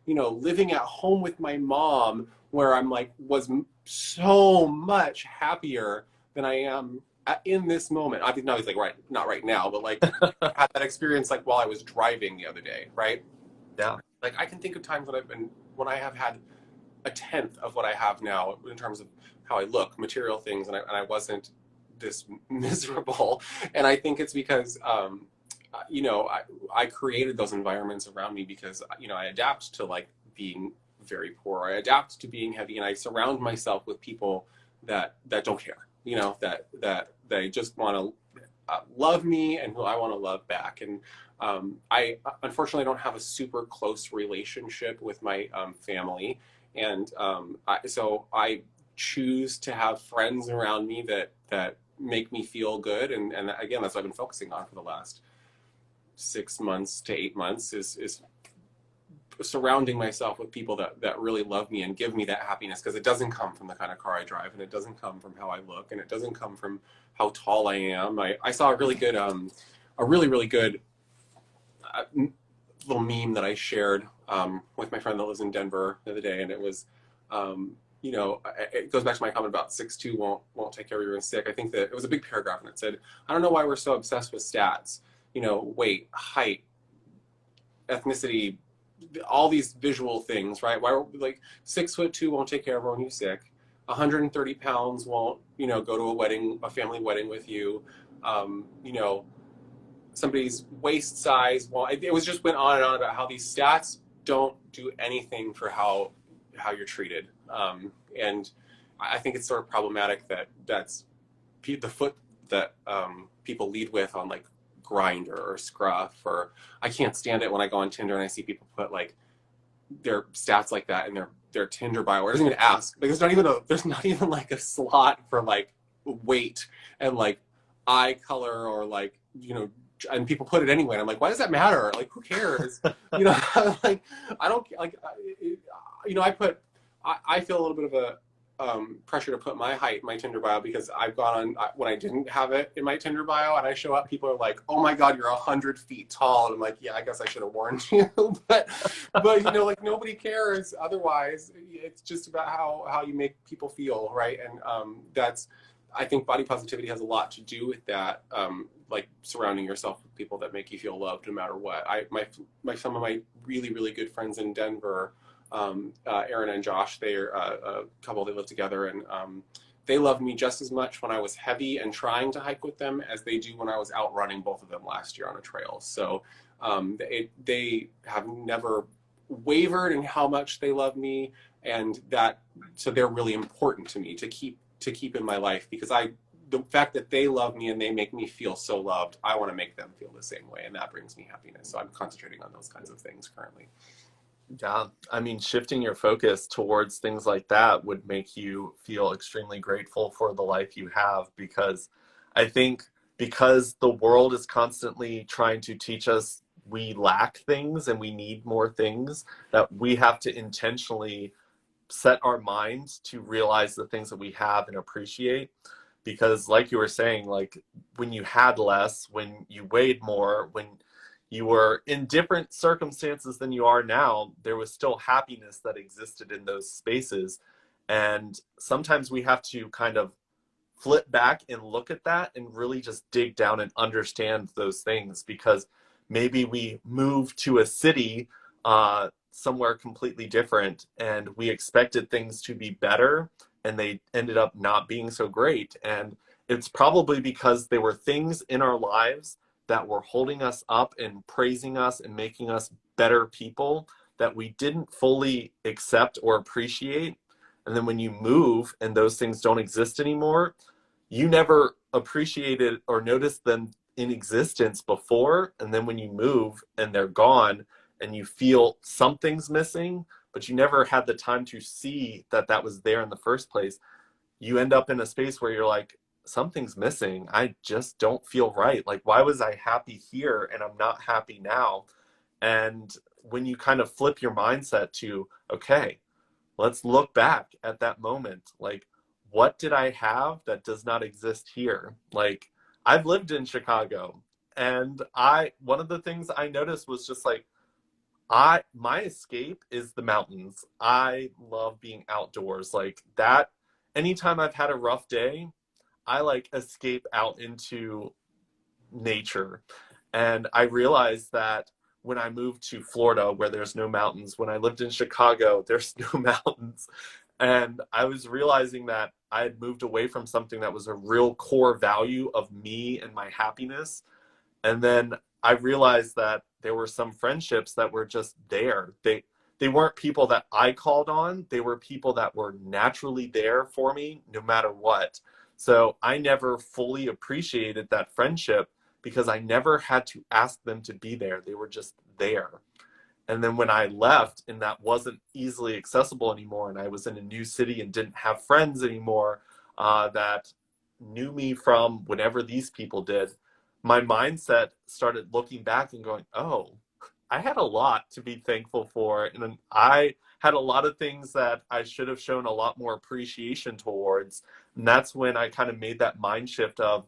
living at home with my mom, where I'm like was so much happier than I am in this moment. I think not like not right now, but like had that experience like while I was driving the other day, right? Yeah. Like I can think of times when I have had a tenth of what I have now in terms of how I look, material things, and I wasn't this miserable. And I think it's because I created those environments around me because I adapt to like being very poor. I adapt to being heavy, and I surround myself with people that don't care. That just want to love me and who I want to love back. And I unfortunately don't have a super close relationship with my family, and so I choose to have friends around me that make me feel good. And again, that's what I've been focusing on for the last 6 months to 8 months is surrounding myself with people that really love me and give me that happiness, because it doesn't come from the kind of car I drive, and it doesn't come from how I look, and it doesn't come from how tall I am. I saw a really good really good little meme that I shared with my friend that lives in Denver the other day, and it was it goes back to my comment about 6'2" won't take care of you when sick. I think that it was a big paragraph, and it said, I don't know why we're so obsessed with stats, weight, height, ethnicity, all these visual things, right? Why like 6'2" won't take care of everyone who's sick. 130 pounds won't, go to a family wedding with you. Somebody's waist size. Well, it was just went on and on about how these stats don't do anything for how you're treated. And I think it's sort of problematic that's the foot that people lead with on like Grindr or Scruff, or I can't stand it when I go on Tinder and I see people put like their stats like that in their Tinder bio. It doesn't even ask. Like there's not even like a slot for like weight and like eye color or like and people put it anyway. And I'm like, why does that matter? Like, who cares? like I don't like I feel a little bit of pressure to put my height in my Tinder bio, because I've gone on when I didn't have it in my Tinder bio and I show up, people are like, "Oh my God, you're 100 feet tall," and I'm like, "Yeah, I guess I should have warned you," but you know, like nobody cares otherwise. It's just about how you make people feel, right? And that's, I think body positivity has a lot to do with that, like surrounding yourself with people that make you feel loved no matter what. Some of my really, really good friends in Denver, Aaron and Josh, they're a couple, they live together, and they loved me just as much when I was heavy and trying to hike with them as they do when I was out running both of them last year on a trail. So they have never wavered in how much they love me, and so they're really important to me to keep in my life, because the fact that they love me and they make me feel so loved, I want to make them feel the same way, and that brings me happiness. So I'm concentrating on those kinds of things currently. Yeah, I mean, shifting your focus towards things like that would make you feel extremely grateful for the life you have, because I think because the world is constantly trying to teach us we lack things and we need more things, that we have to intentionally set our minds to realize the things that we have and appreciate. Because like you were saying, like when you had less, when you weighed more, when you were in different circumstances than you are now, there was still happiness that existed in those spaces. And sometimes we have to kind of flip back and look at that and really just dig down and understand those things, because maybe we moved to a city somewhere completely different and we expected things to be better and they ended up not being so great. And it's probably because there were things in our lives that were holding us up and praising us and making us better people that we didn't fully accept or appreciate. And then when you move and those things don't exist anymore, you never appreciated or noticed them in existence before. And then when you move and they're gone and you feel something's missing, but you never had the time to see that that was there in the first place, you end up in a space where you're like, something's missing. I just don't feel right. Like, why was I happy here and I'm not happy now? And when you kind of flip your mindset to, okay, let's look back at that moment. Like, what did I have that does not exist here? Like, I've lived in Chicago, and one of the things I noticed was just like, my escape is the mountains. I love being outdoors. Like that, anytime I've had a rough day, I like escape out into nature. And I realized that when I moved to Florida, where there's no mountains, when I lived in Chicago, there's no mountains. And I was realizing that I had moved away from something that was a real core value of me and my happiness. And then I realized that there were some friendships that were just there. They weren't people that I called on. They were people that were naturally there for me no matter what. So I never fully appreciated that friendship because I never had to ask them to be there. They were just there. And then when I left and that wasn't easily accessible anymore, and I was in a new city and didn't have friends anymore that knew me from whenever these people did, my mindset started looking back and going, oh, I had a lot to be thankful for. And I had a lot of things that I should have shown a lot more appreciation towards. And that's when I kind of made that mind shift of,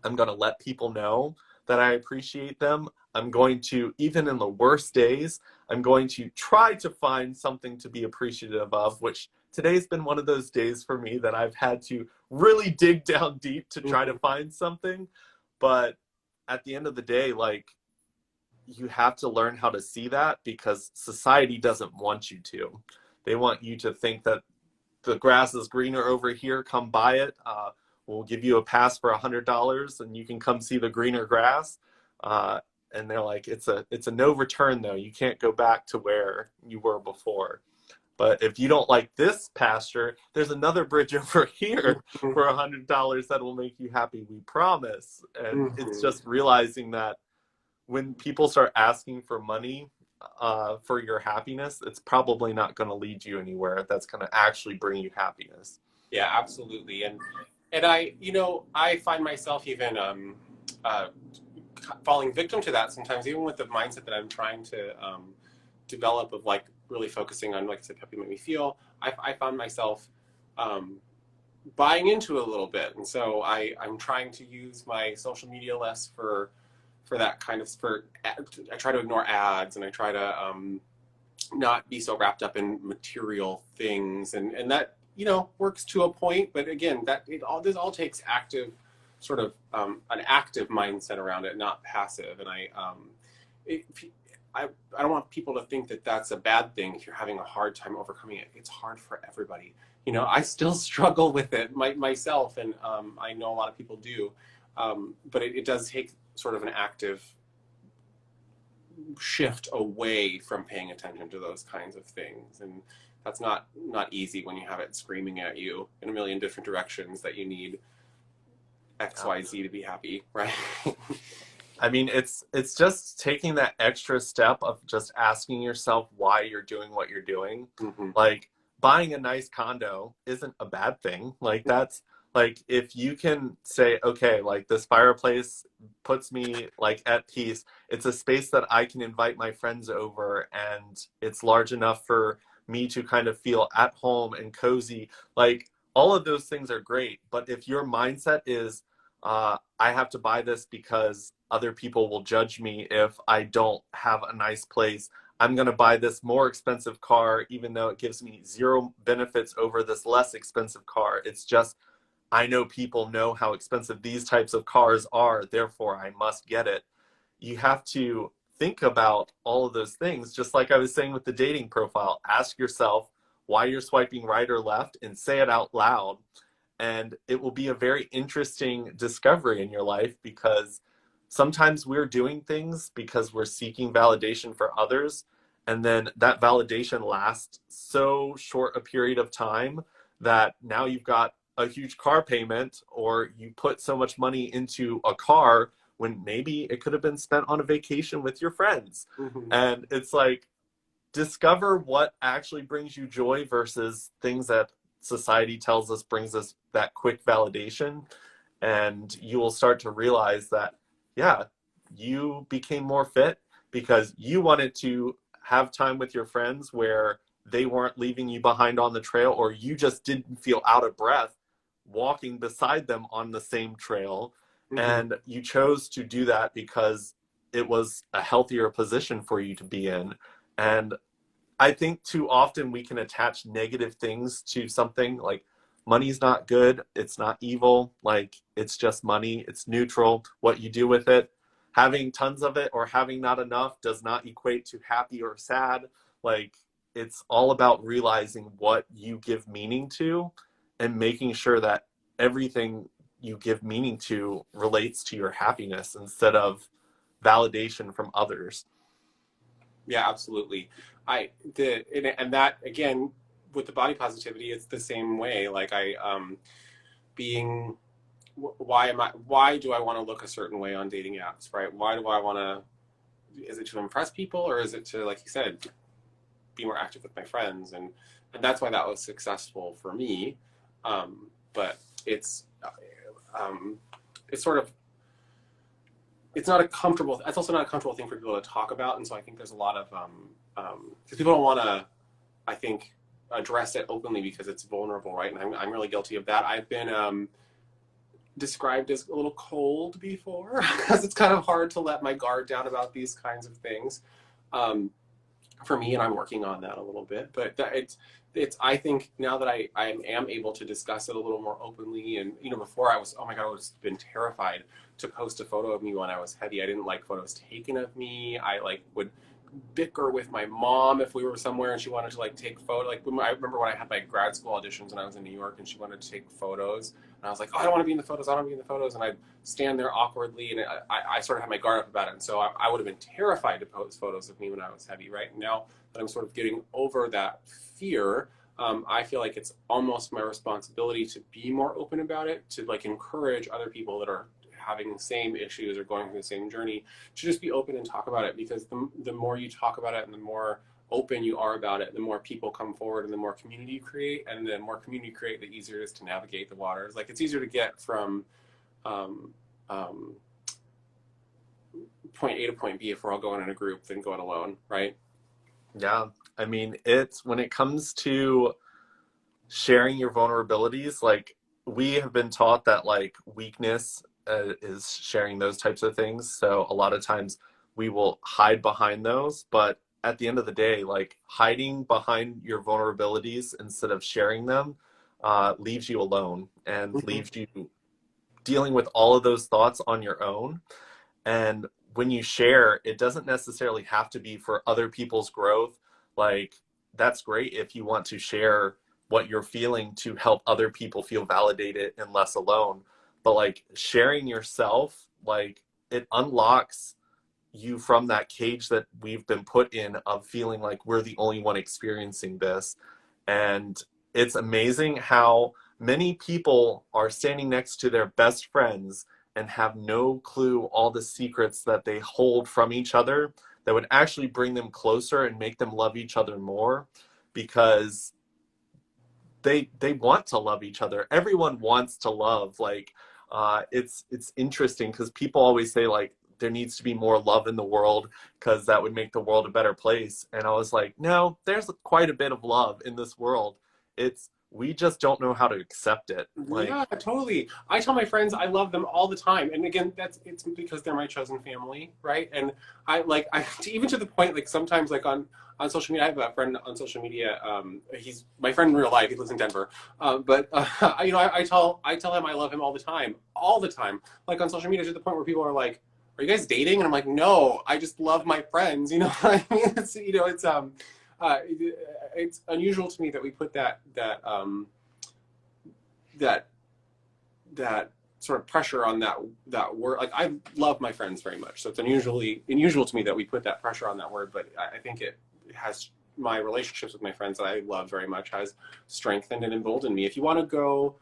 I'm going to let people know that I appreciate them. I'm going to, even in the worst days, I'm going to try to find something to be appreciative of, which today's been one of those days for me that I've had to really dig down deep to try to find something. But at the end of the day, like, you have to learn how to see that because society doesn't want you to. They want you to think that the grass is greener over here, come buy it. We'll give you a pass for $100 and you can come see the greener grass. And they're like, it's a no return though. You can't go back to where you were before. But if you don't like this pasture, there's another bridge over here for $100 that will make you happy, we promise. And it's just realizing that when people start asking for money for your happiness, it's probably not going to lead you anywhere that's going to actually bring you happiness. Yeah, absolutely. And I find myself even falling victim to that sometimes, even with the mindset that I'm trying to develop of like really focusing on, like I said, how people make me feel. I found myself buying into it a little bit. And so I'm trying to use my social media less for that kind of, I try to ignore ads, and I try to not be so wrapped up in material things, and that, you know, works to a point. But again, this all takes active, sort of an active mindset around it, not passive. And it, I don't want people to think that that's a bad thing if you're having a hard time overcoming it. It's hard for everybody. You know, I still struggle with it myself, and I know a lot of people do. But it does take sort of an active shift away from paying attention to those kinds of things. And that's not easy when you have it screaming at you in a million different directions that you need XYZ to be happy, right? I mean, it's just taking that extra step of just asking yourself why you're doing what you're doing. Mm-hmm. Like, buying a nice condo isn't a bad thing. Like, that's like, if you can say, okay, like, this fireplace puts me like at peace. It's a space that I can invite my friends over, and it's large enough for me to kind of feel at home and cozy. Like, all of those things are great. But if your mindset is, I have to buy this because other people will judge me if I don't have a nice place. I'm going to buy this more expensive car, even though it gives me zero benefits over this less expensive car. It's just, I know people know how expensive these types of cars are, therefore I must get it. You have to think about all of those things, just like I was saying with the dating profile. Ask yourself why you're swiping right or left and say it out loud. And it will be a very interesting discovery in your life, because sometimes we're doing things because we're seeking validation for others. And then that validation lasts so short a period of time that now you've got a huge car payment, or you put so much money into a car when maybe it could have been spent on a vacation with your friends. Mm-hmm. And it's like, discover what actually brings you joy versus things that society tells us brings us that quick validation. And you will start to realize that, yeah, you became more fit because you wanted to have time with your friends where they weren't leaving you behind on the trail, or you just didn't feel out of breath walking beside them on the same trail. Mm-hmm. And you chose to do that because it was a healthier position for you to be in. And I think too often we can attach negative things to something. Like, money's not good, it's not evil, like, it's just money, it's neutral. What you do with it, having tons of it or having not enough does not equate to happy or sad. Like, it's all about realizing what you give meaning to and making sure that everything you give meaning to relates to your happiness instead of validation from others. Yeah, absolutely. And that again, with the body positivity, it's the same way. Like being, why do I want to look a certain way on dating apps, right? Why do I want to, is it to impress people, or is it to, like you said, be more active with my friends? And that's why that was successful for me. But it's sort of, it's also not a comfortable thing for people to talk about. And so I think there's a lot of, because people don't want to, I think, address it openly because it's vulnerable, right? And I'm really guilty of that. I've been described as a little cold before, because it's kind of hard to let my guard down about these kinds of things. For me, and I'm working on that a little bit, but I think now that I am able to discuss it a little more openly. And, you know, before I was, oh my God, I was been terrified to post a photo of me when I was heavy. I didn't like photos taken of me. I would bicker with my mom if we were somewhere and she wanted to take photo. I remember when I had my grad school auditions and I was in New York and she wanted to take photos, and I was like, oh, I don't want to be in the photos. I don't want to be in the photos. And I'd stand there awkwardly, and I sort of had my guard up about it. And so I would have been terrified to post photos of me when I was heavy. Right now that I'm sort of getting over that fear, I feel like it's almost my responsibility to be more open about it, to encourage other people that are having the same issues or going through the same journey to just be open and talk about it. Because the more you talk about it and the more open you are about it, the more people come forward and the more community you create. And the more community you create, the easier it is to navigate the waters. It's easier to get from point A to point B if we're all going in a group than going alone, right? Yeah. I mean, it's when it comes to sharing your vulnerabilities, like we have been taught that like weakness is sharing those types of things. So a lot of times we will hide behind those, but at the end of the day, like hiding behind your vulnerabilities instead of sharing them leaves you alone and Mhm. leaves you dealing with all of those thoughts on your own. And when you share, it doesn't necessarily have to be for other people's growth. Like, that's great if you want to share what you're feeling to help other people feel validated and less alone. But like sharing yourself, like it unlocks you from that cage that we've been put in of feeling like we're the only one experiencing this. And it's amazing how many people are standing next to their best friends and have no clue all the secrets that they hold from each other that would actually bring them closer and make them love each other more, because they want to love each other. Everyone wants to love. Like it's interesting because people always say like there needs to be more love in the world because that would make the world a better place. And I was like, no, there's quite a bit of love in this world. It's we just don't know how to accept it. Yeah, Like, totally. I tell my friends I love them all the time, and again, it's because they're my chosen family, right? And I even to the point like sometimes like on social media, I have a friend on social media. He's my friend in real life. He lives in Denver, but you know, I tell him I love him all the time. Like on social media, to the point where people are like, "Are you guys dating?" And I'm like, "No, I just love my friends." You know what I mean? It's you know, it's unusual to me that we put that that sort of pressure on that word. Like I love my friends very much, so it's unusual to me that we put that pressure on that word. But I think it has my relationships with my friends that I love very much has strengthened and emboldened me. If you want to go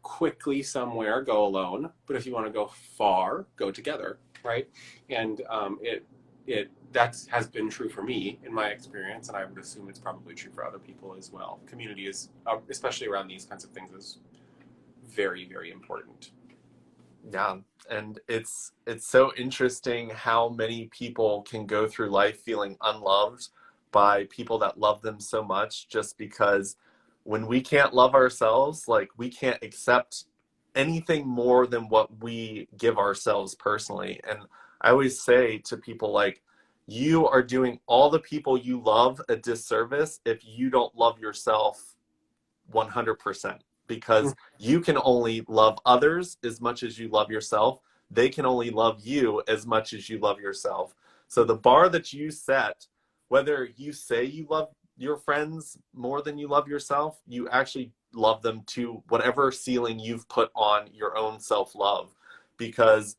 quickly somewhere, go alone. But if you want to go far, go together, right? And it that has been true for me in my experience, and I would assume it's probably true for other people as well. Community is, especially around these kinds of things, is very, very important. yeah, and it's so interesting how many people can go through life feeling unloved by people that love them so much, just because when we can't love ourselves, like we can't accept anything more than what we give ourselves personally. And I always say to people like, you are doing all the people you love a disservice if you don't love yourself 100%, because you can only love others as much as you love yourself. They can only love you as much as you love yourself. So the bar that you set, whether you say you love your friends more than you love yourself, you actually love them to whatever ceiling you've put on your own self-love. Because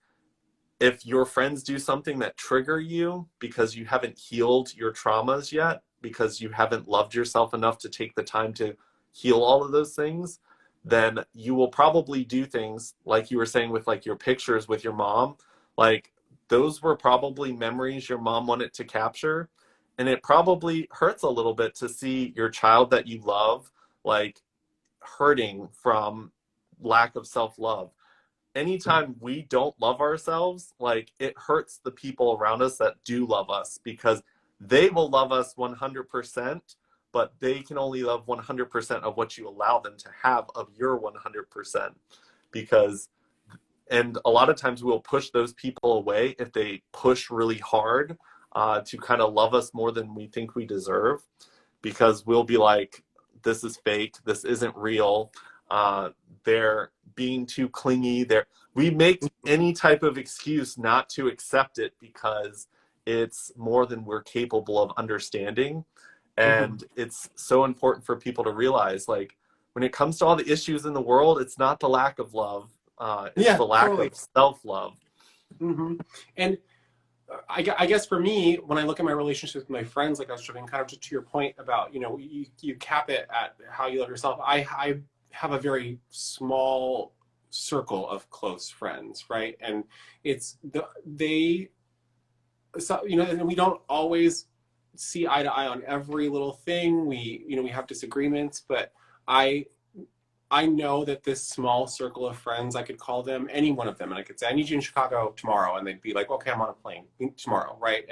if your friends do something that trigger you because you haven't healed your traumas yet, because you haven't loved yourself enough to take the time to heal all of those things, then you will probably do things like you were saying with like your pictures with your mom. Like those were probably memories your mom wanted to capture. And it probably hurts a little bit to see your child that you love like hurting from lack of self-love. Anytime we don't love ourselves, like it hurts the people around us that do love us, because they will love us 100%, but they can only love 100% of what you allow them to have of your 100%. Because, and a lot of times we'll push those people away if they push really hard to kind of love us more than we think we deserve, because we'll be like, this is fake, this isn't real, uh, they're being too clingy, we make any type of excuse not to accept it because it's more than we're capable of understanding. Mhm. And it's so important for people to realize, like, when it comes to all the issues in the world, it's not the lack of love, it's Yeah, the lack totally. of self-love. Hmm. And I guess for me, when I look at my relationships with my friends, like I was trying kind of to your point about, you know, you cap it at how you love yourself. I have a very small circle of close friends, right? And they, so, you know, and we don't always see eye to eye on every little thing. You know, we have disagreements, but I I know that this small circle of friends, I could call them any one of them, and I could say, "I need you in Chicago tomorrow," and they'd be like, "Okay, I'm on a plane tomorrow," right?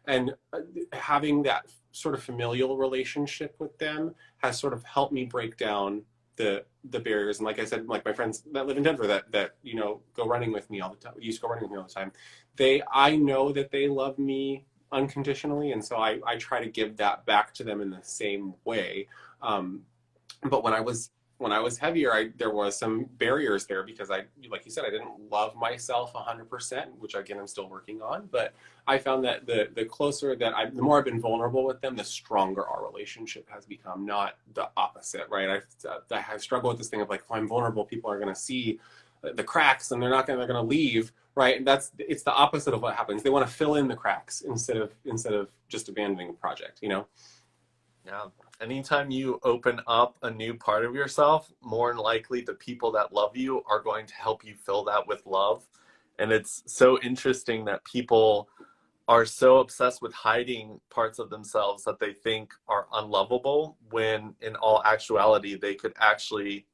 And having sort of familial relationship with them has sort of helped me break down the barriers. And like I said, like my friends that live in Denver that go running with me all the time, used to go running with me all the time. I know that they love me unconditionally, and so I try to give that back to them in the same way. But when I was heavier, there was some barriers there because like you said, I didn't love myself 100%, which again I'm still working on. But I found that the closer that the more I've been vulnerable with them, the stronger our relationship has become. Not the opposite, right? I struggle with this thing of like, if I'm vulnerable, people are going to see the cracks and they're going to leave, right? And it's the opposite of what happens. They want to fill in the cracks instead of just abandoning a project, Yeah. Anytime you open up a new part of yourself, more than likely the people that love you are going to help you fill that with love. And it's so interesting that people are so obsessed with hiding parts of themselves that they think are unlovable, when in all actuality, they could actually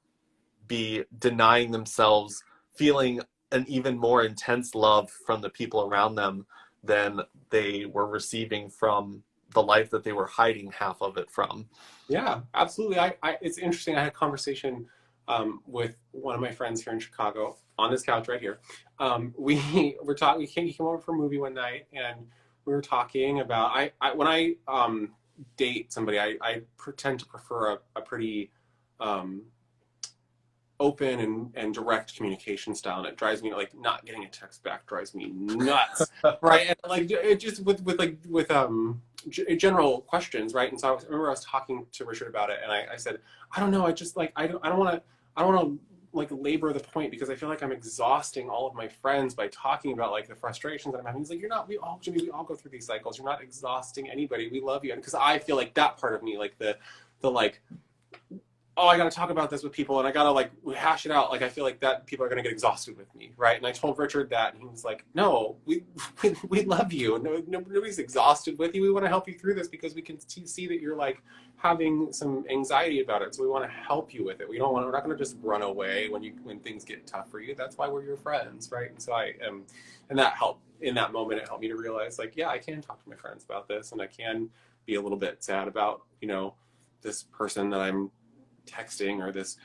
be denying themselves feeling an even more intense love from the people around them than they were receiving from the life that they were hiding half of it from. Yeah, absolutely. It's interesting. I had a conversation with one of my friends here in Chicago on this couch right here. We were talking. He came over for a movie one night, and we were talking about. When I date somebody, I tend to prefer a pretty open and direct communication style, and it drives me, like, not getting a text back drives me nuts. Right? And like it just with general questions, right? And so I remember I was talking to Richard about it, and I said, I don't know, I just like I don't want to like labor the point, because I feel like I'm exhausting all of my friends by talking about like the frustrations that I'm having. He's like, you're not. Jimmy, we all go through these cycles. You're not exhausting anybody. We love you. And because I feel like that part of me, like the like, oh, I got to talk about this with people, and I got to like hash it out. Like, I feel like that people are going to get exhausted with me, right? And I told Richard that, and he was like, no, we love you. No, nobody's exhausted with you. We want to help you through this because we can see that you're like having some anxiety about it. So we want to help you with it. We're not going to just run away when things get tough for you. That's why we're your friends, right? And so and that helped in that moment. It helped me to realize, like, yeah, I can talk to my friends about this, and I can be a little bit sad about, this person that I'm texting, or this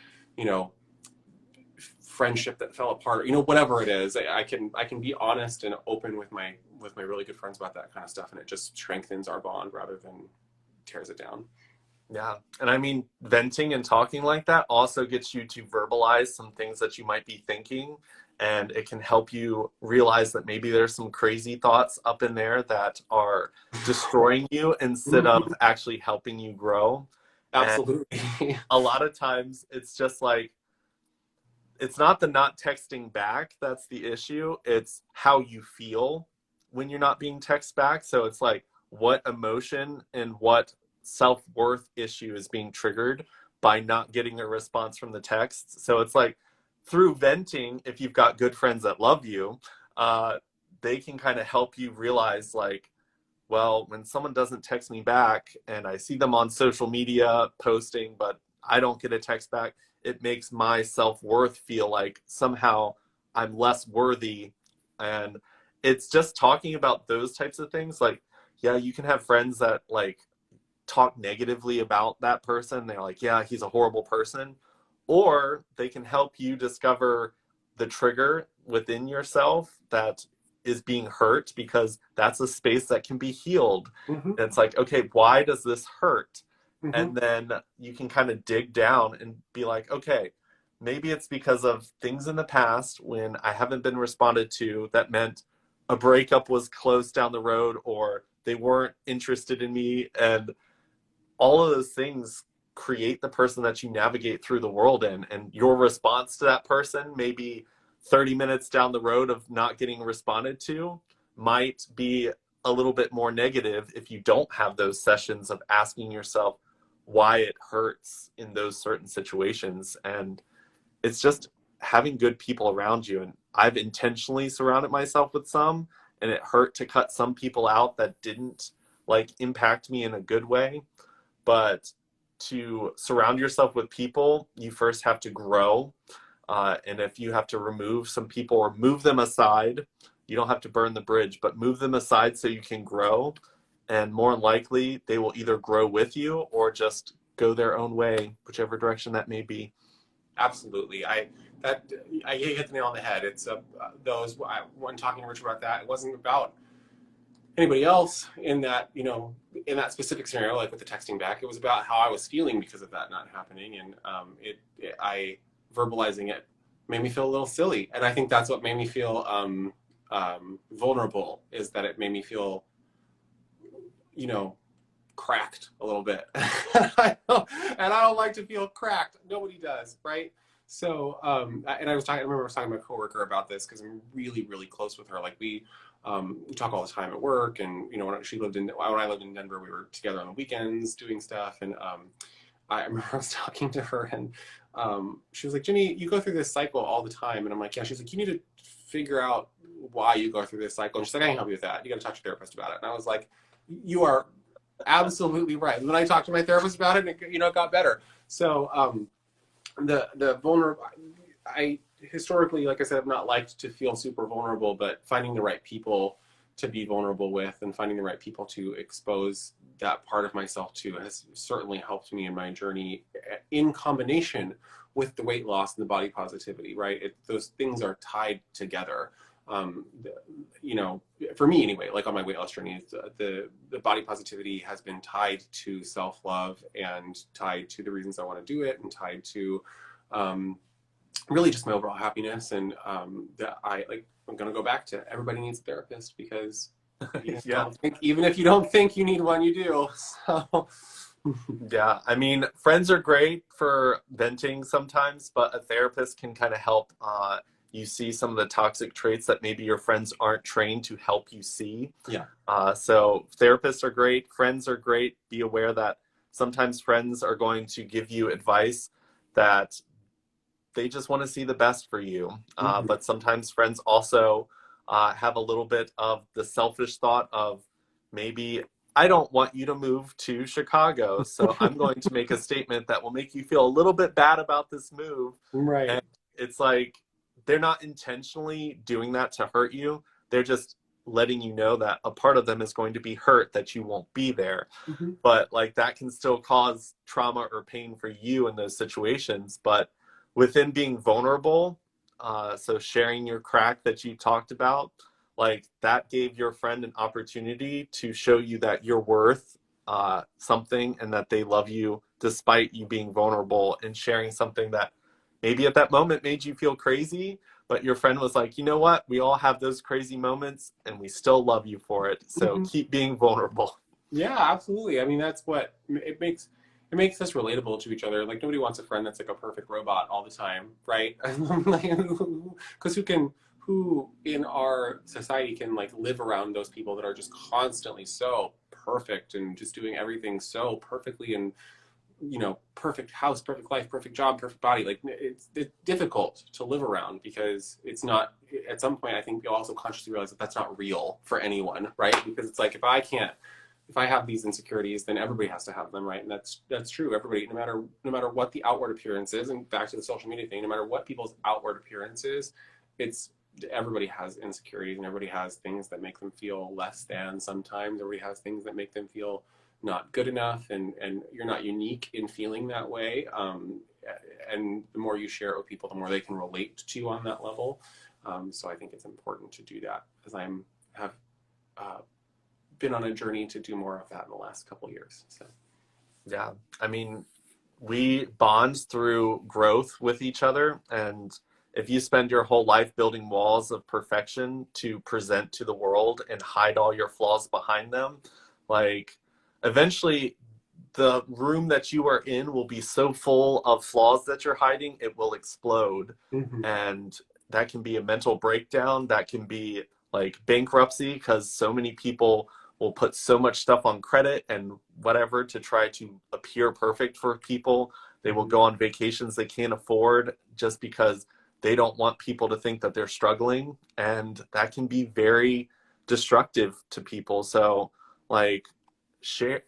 friendship that fell apart, whatever it is. I can be honest and open with my really good friends about that kind of stuff, and it just strengthens our bond rather than tears it down. Yeah. And I mean, venting and talking like that also gets you to verbalize some things that you might be thinking, and it can help you realize that maybe there's some crazy thoughts up in there that are destroying you instead of actually helping you grow. Absolutely. And a lot of times it's just like, it's not the not texting back that's the issue. It's how you feel when you're not being texted back. So it's like, what emotion and what self-worth issue is being triggered by not getting a response from the text. So it's like, through venting, if you've got good friends that love you, they can kind of help you realize, like, well, when someone doesn't text me back and I see them on social media posting, but I don't get a text back, it makes my self-worth feel like somehow I'm less worthy. And it's just talking about those types of things. Like, yeah, you can have friends that like talk negatively about that person. They're like, yeah, he's a horrible person. Or they can help you discover the trigger within yourself that is being hurt, because that's a space that can be healed. Mm-hmm. And it's like, okay, why does this hurt? Mm-hmm. And then you can kind of dig down and be like, okay, maybe it's because of things in the past when I haven't been responded to that meant a breakup was close down the road, or they weren't interested in me. And all of those things create the person that you navigate through the world in. And your response to that person, maybe 30 minutes down the road of not getting responded to, might be a little bit more negative if you don't have those sessions of asking yourself why it hurts in those certain situations. And it's just having good people around you. And I've intentionally surrounded myself with some, and it hurt to cut some people out that didn't like impact me in a good way. But to surround yourself with people, you first have to grow. And if you have to remove some people or move them aside, you don't have to burn the bridge, but move them aside so you can grow. and more than likely they will either grow with you or just go their own way, whichever direction that may be. Absolutely. I hit the nail on the head. It's when talking to Richard about that, it wasn't about anybody else in that, in that specific scenario, like with the texting back. It was about how I was feeling because of that not happening, and I verbalizing it made me feel a little silly, and I think that's what made me feel vulnerable, is that it made me feel, cracked a little bit. And I don't like to feel cracked. Nobody does, right? So, and I remember I was talking to my coworker about this, because I'm really, really close with her. Like we talk all the time at work, and when I lived in Denver, we were together on the weekends doing stuff. And I remember I was talking to her, and she was like, "Jenny, you go through this cycle all the time." And I'm like, "Yeah." She's like, "You need to figure out why you go through this cycle." And she's like, "I can help you with that. You got to talk to your therapist about it." And I was like, "You are absolutely right." And when I talked to my therapist about it, it got better. So the vulnerable, I historically, like I said, I've not liked to feel super vulnerable, but finding the right people to be vulnerable with and finding the right people to expose that part of myself to has certainly helped me in my journey, in combination with the weight loss and the body positivity, right? Those things are tied together. For me anyway, like on my weight loss journey, the body positivity has been tied to self-love and tied to the reasons I want to do it, and tied to really just my overall happiness. And that I'm going to go back to, everybody needs a therapist, because Yeah. Even if you don't think you need one, you do. So Yeah, I mean, friends are great for venting sometimes, but a therapist can kind of help you see some of the toxic traits that maybe your friends aren't trained to help you see. Yeah. So therapists are great, friends are great. Be aware that sometimes friends are going to give you advice that they just want to see the best for you. But sometimes friends also have a little bit of the selfish thought of, maybe I don't want you to move to Chicago, so I'm going to make a statement that will make you feel a little bit bad about this move. Right. And it's like, they're not intentionally doing that to hurt you. They're just letting you know that a part of them is going to be hurt, that you won't be there. But like, that can still cause trauma or pain for you in those situations. But within being vulnerable, so sharing your crack that you talked about, like that gave your friend an opportunity to show you that you're worth something, and that they love you despite you being vulnerable and sharing something that maybe at that moment made you feel crazy, but your friend was like, you know what, we all have those crazy moments and we still love you for it. So keep being vulnerable. Yeah, absolutely. I mean, that's what it makes us relatable to each other. Like, nobody wants a friend that's like a perfect robot all the time, right? Because who in our society can like live around those people that are just constantly so perfect and just doing everything so perfectly, and perfect house, perfect life, perfect job, perfect body. Like, it's difficult to live around, because it's not, at some point, I think we also consciously realize that that's not real for anyone, right? Because it's like, if I have these insecurities, then everybody has to have them, right? And that's true. Everybody, no matter what the outward appearance is, and back to the social media thing, no matter what people's outward appearance is, everybody has insecurities, and everybody has things that make them feel less than. Sometimes everybody has things that make them feel not good enough, and you're not unique in feeling that way. And the more you share it with people, the more they can relate to you on that level. So I think it's important to do that, as I have been on a journey to do more of that in the last couple of years. So Yeah, I mean, we bond through growth with each other, and if you spend your whole life building walls of perfection to present to the world and hide all your flaws behind them, like, eventually the room that you are in will be so full of flaws that you're hiding, it will explode. And that can be a mental breakdown, that can be like bankruptcy, because so many people will put so much stuff on credit and whatever to try to appear perfect for people. They will go on vacations they can't afford just because they don't want people to think that they're struggling, and that can be very destructive to people. So share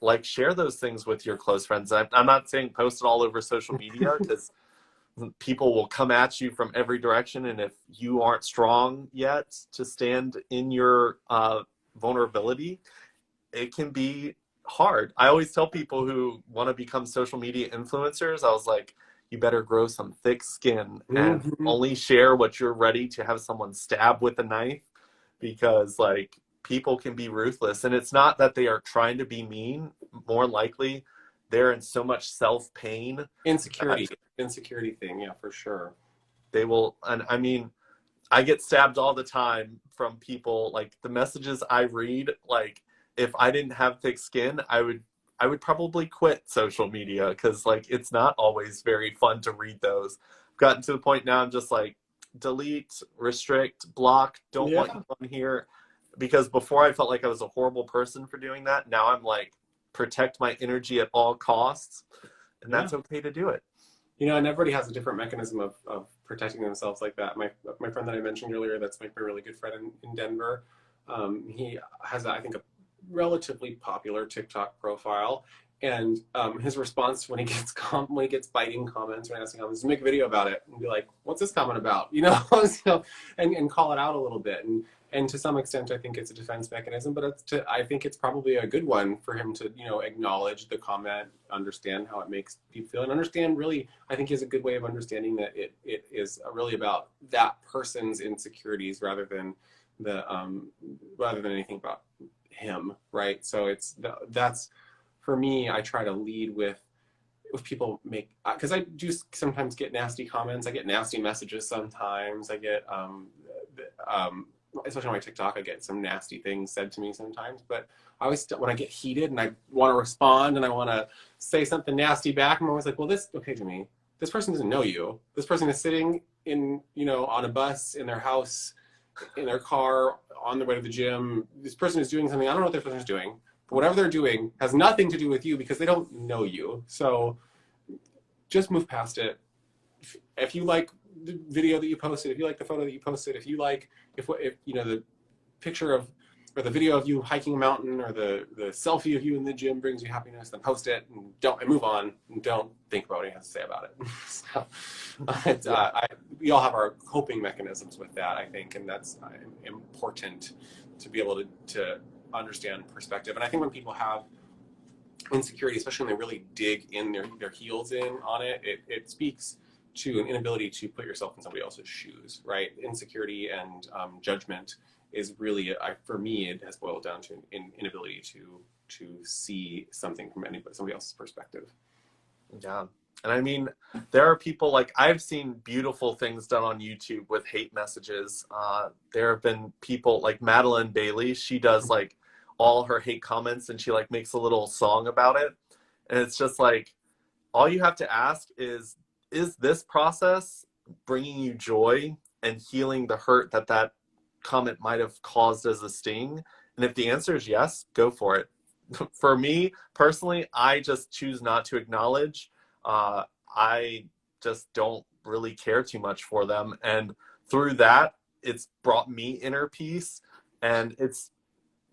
those things with your close friends. I'm not saying post it all over social media, because people will come at you from every direction, and if you aren't strong yet to stand in your vulnerability, it can be hard. I always tell people who want to become social media influencers, I was like, you better grow some thick skin and Mhm. only share what you're ready to have someone stab with a knife, because like people can be ruthless, and it's not that they are trying to be mean. More likely they're in so much self pain that Insecurity thing, yeah, for sure. they will. And I mean, I get stabbed all the time from people. Like the messages I read, like if I didn't have thick skin, I would probably quit social media, because like it's not always very fun to read those. I've gotten to the point now I'm just like delete, restrict, block, don't want Yeah. you on here. Because before I felt like I was a horrible person for doing that. Now I'm like protect my energy at all costs, and Yeah. that's okay to do it. And everybody has a different mechanism of protecting themselves like that. My friend that I mentioned earlier, that's my really good friend in Denver. He has, I think, a relatively popular TikTok profile, and his response when he gets when he gets biting comments or nasty comments is make a video about it and be like, "What's this comment about?" So, and call it out a little bit. And to some extent, I think it's a defense mechanism, but I think it's probably a good one for him to, acknowledge the comment, understand how it makes people feel, and understand really, I think is a good way of understanding that it is really about that person's insecurities rather than anything about him, right? So that's for me. I try to lead with if people make because I do sometimes get nasty comments. I get nasty messages sometimes. I get especially on my TikTok, I get some nasty things said to me sometimes. But I always when I get heated and I want to respond and I want to say something nasty back, I'm always like, well, Jimmy, this person doesn't know you. This person is sitting in on a bus in their house, in their car, on their way to the gym. This person is doing something. I don't know what this person is doing. But whatever they're doing has nothing to do with you because they don't know you. So just move past it. If you like the video that you posted, if you like the photo that you posted, if you like, if the picture of or the video of you hiking a mountain or the selfie of you in the gym brings you happiness, then post it and move on and don't think about what he has to say about it. So we all have our coping mechanisms with that, I think, and that's important to be able to understand perspective. And I think when people have insecurity, especially when they really dig in their heels in on it, it speaks to an inability to put yourself in somebody else's shoes, right? Insecurity and judgment is really, for me, it has boiled down to an inability to see something from somebody else's perspective. Yeah. And I mean, there are people like I've seen beautiful things done on YouTube with hate messages. There have been people like Madeline Bailey. She does like all her hate comments and she like makes a little song about it. And it's just like, all you have to ask is this process bringing you joy and healing the hurt that comment might have caused as a sting? And if the answer is yes, go for it. For me personally, I just choose not to acknowledge. I just don't really care too much for them. And through that, it's brought me inner peace, and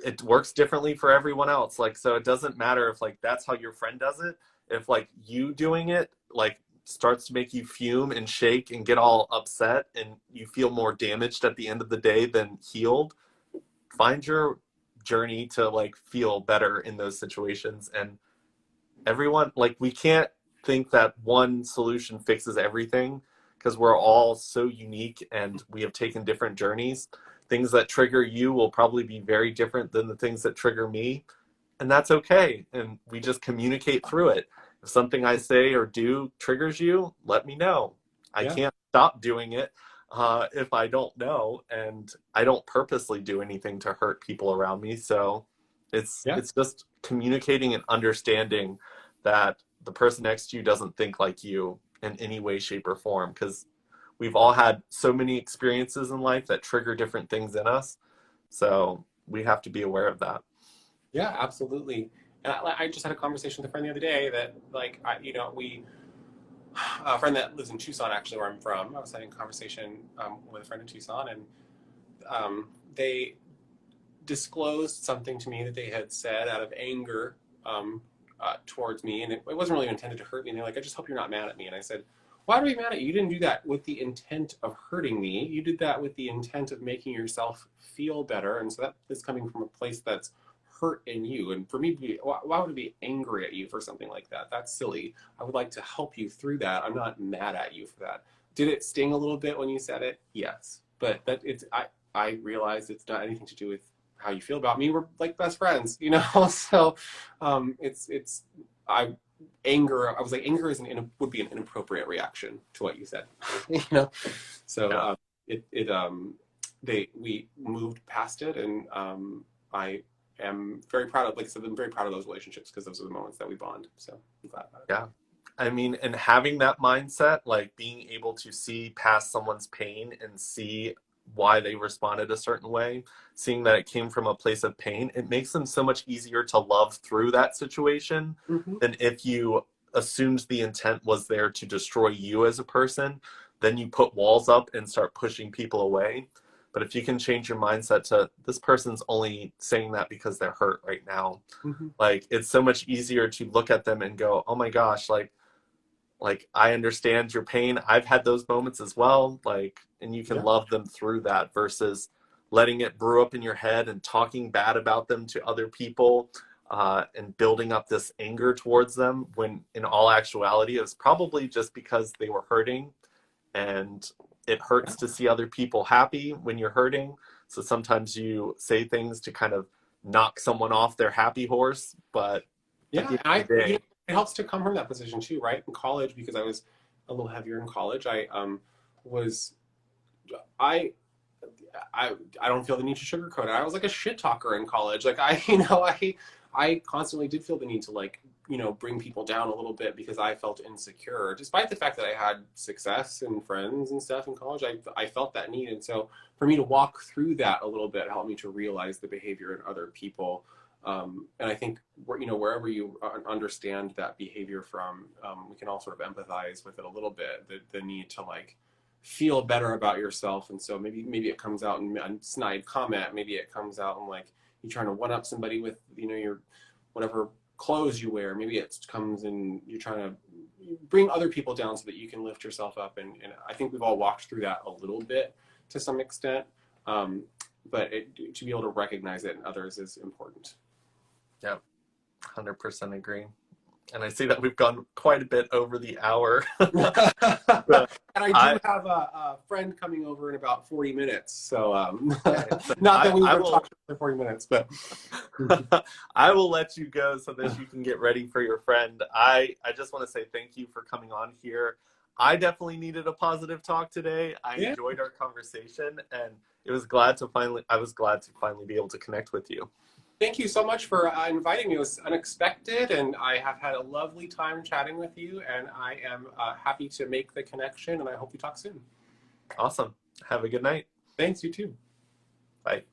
it works differently for everyone else. Like, so it doesn't matter if like that's how your friend does it. If like you doing it like starts to make you fume and shake and get all upset and you feel more damaged at the end of the day than healed, find your journey to like feel better in those situations. And everyone, like, we can't think that one solution fixes everything, because we're all so unique and we have taken different journeys. Things that trigger you will probably be very different than the things that trigger me, and that's okay. And we just communicate through it. If something I say or do triggers you, let me know. I Yeah. can't stop doing it if I don't know, and I don't purposely do anything to hurt people around me. So Yeah. it's just communicating and understanding that the person next to you doesn't think like you in any way, shape, or form, because we've all had so many experiences in life that trigger different things in us. So we have to be aware of that. Yeah, absolutely. And I just had a conversation with a friend the other day that, like, a friend that lives in Tucson, actually, where I'm from. I was having a conversation with a friend in Tucson, and they disclosed something to me that they had said out of anger towards me, and it wasn't really intended to hurt me. And they're like, "I just hope you're not mad at me." And I said, "Why are we mad at you? You didn't do that with the intent of hurting me. You did that with the intent of making yourself feel better." And so that is coming from a place that's hurt in you. And for me, why would I be angry at you for something like that? That's silly. I would like to help you through that. I'm not mad at you for that. Did it sting a little bit when you said it? Yes. But I realized it's not anything to do with how you feel about me. We're like best friends, you know? So I anger, I was like, anger would be an inappropriate reaction to what you said, you know? So we moved past it, and I am very proud of, like I said, I'm very proud of those relationships because those are the moments that we bond. So I'm glad about it. Yeah. I mean, and having that mindset, like being able to see past someone's pain and see why they responded a certain way, seeing that it came from a place of pain, it makes them so much easier to love through that situation than if you assumed the intent was there to destroy you as a person, then you put walls up and start pushing people away. But if you can change your mindset to, this person's only saying that because they're hurt right now, like it's so much easier to look at them and go, oh my gosh, like I understand your pain. I've had those moments as well. Like, and you can love them through that versus letting it brew up in your head and talking bad about them to other people, and building up this anger towards them when in all actuality it's probably just because they were hurting, and it hurts to see other people happy when you're hurting. So sometimes you say things to kind of knock someone off their happy horse, but at the end of the day, it helps to come from that position too, right? In college, because I was a little heavier in college, was I I don't feel the need to sugarcoat it. I was like a shit talker in college. Like I constantly did feel the need to, like, bring people down a little bit because I felt insecure, despite the fact that I had success and friends and stuff in college. I felt that need, and so for me to walk through that a little bit helped me to realize the behavior in other people. And I think wherever you understand that behavior from, we can all sort of empathize with it a little bit. The need to, like, feel better about yourself, and so maybe it comes out in a snide comment. Maybe it comes out in, like, you're trying to one up somebody with your whatever clothes you wear. Maybe it comes in you're trying to bring other people down so that you can lift yourself up. And I think we've all walked through that a little bit to some extent. But to be able to recognize it in others is important. Yeah, 100% agree. And I see that we've gone quite a bit over the hour. And I do have a friend coming over in about 40 minutes. So not that we were talking for 40 minutes, but I will let you go so that you can get ready for your friend. I just want to say thank you for coming on here. I definitely needed a positive talk today. I enjoyed our conversation, and I was glad to finally be able to connect with you. Thank you so much for inviting me. It was unexpected, and I have had a lovely time chatting with you, and I am happy to make the connection, and I hope we talk soon. Awesome. Have a good night. Thanks, you too. Bye.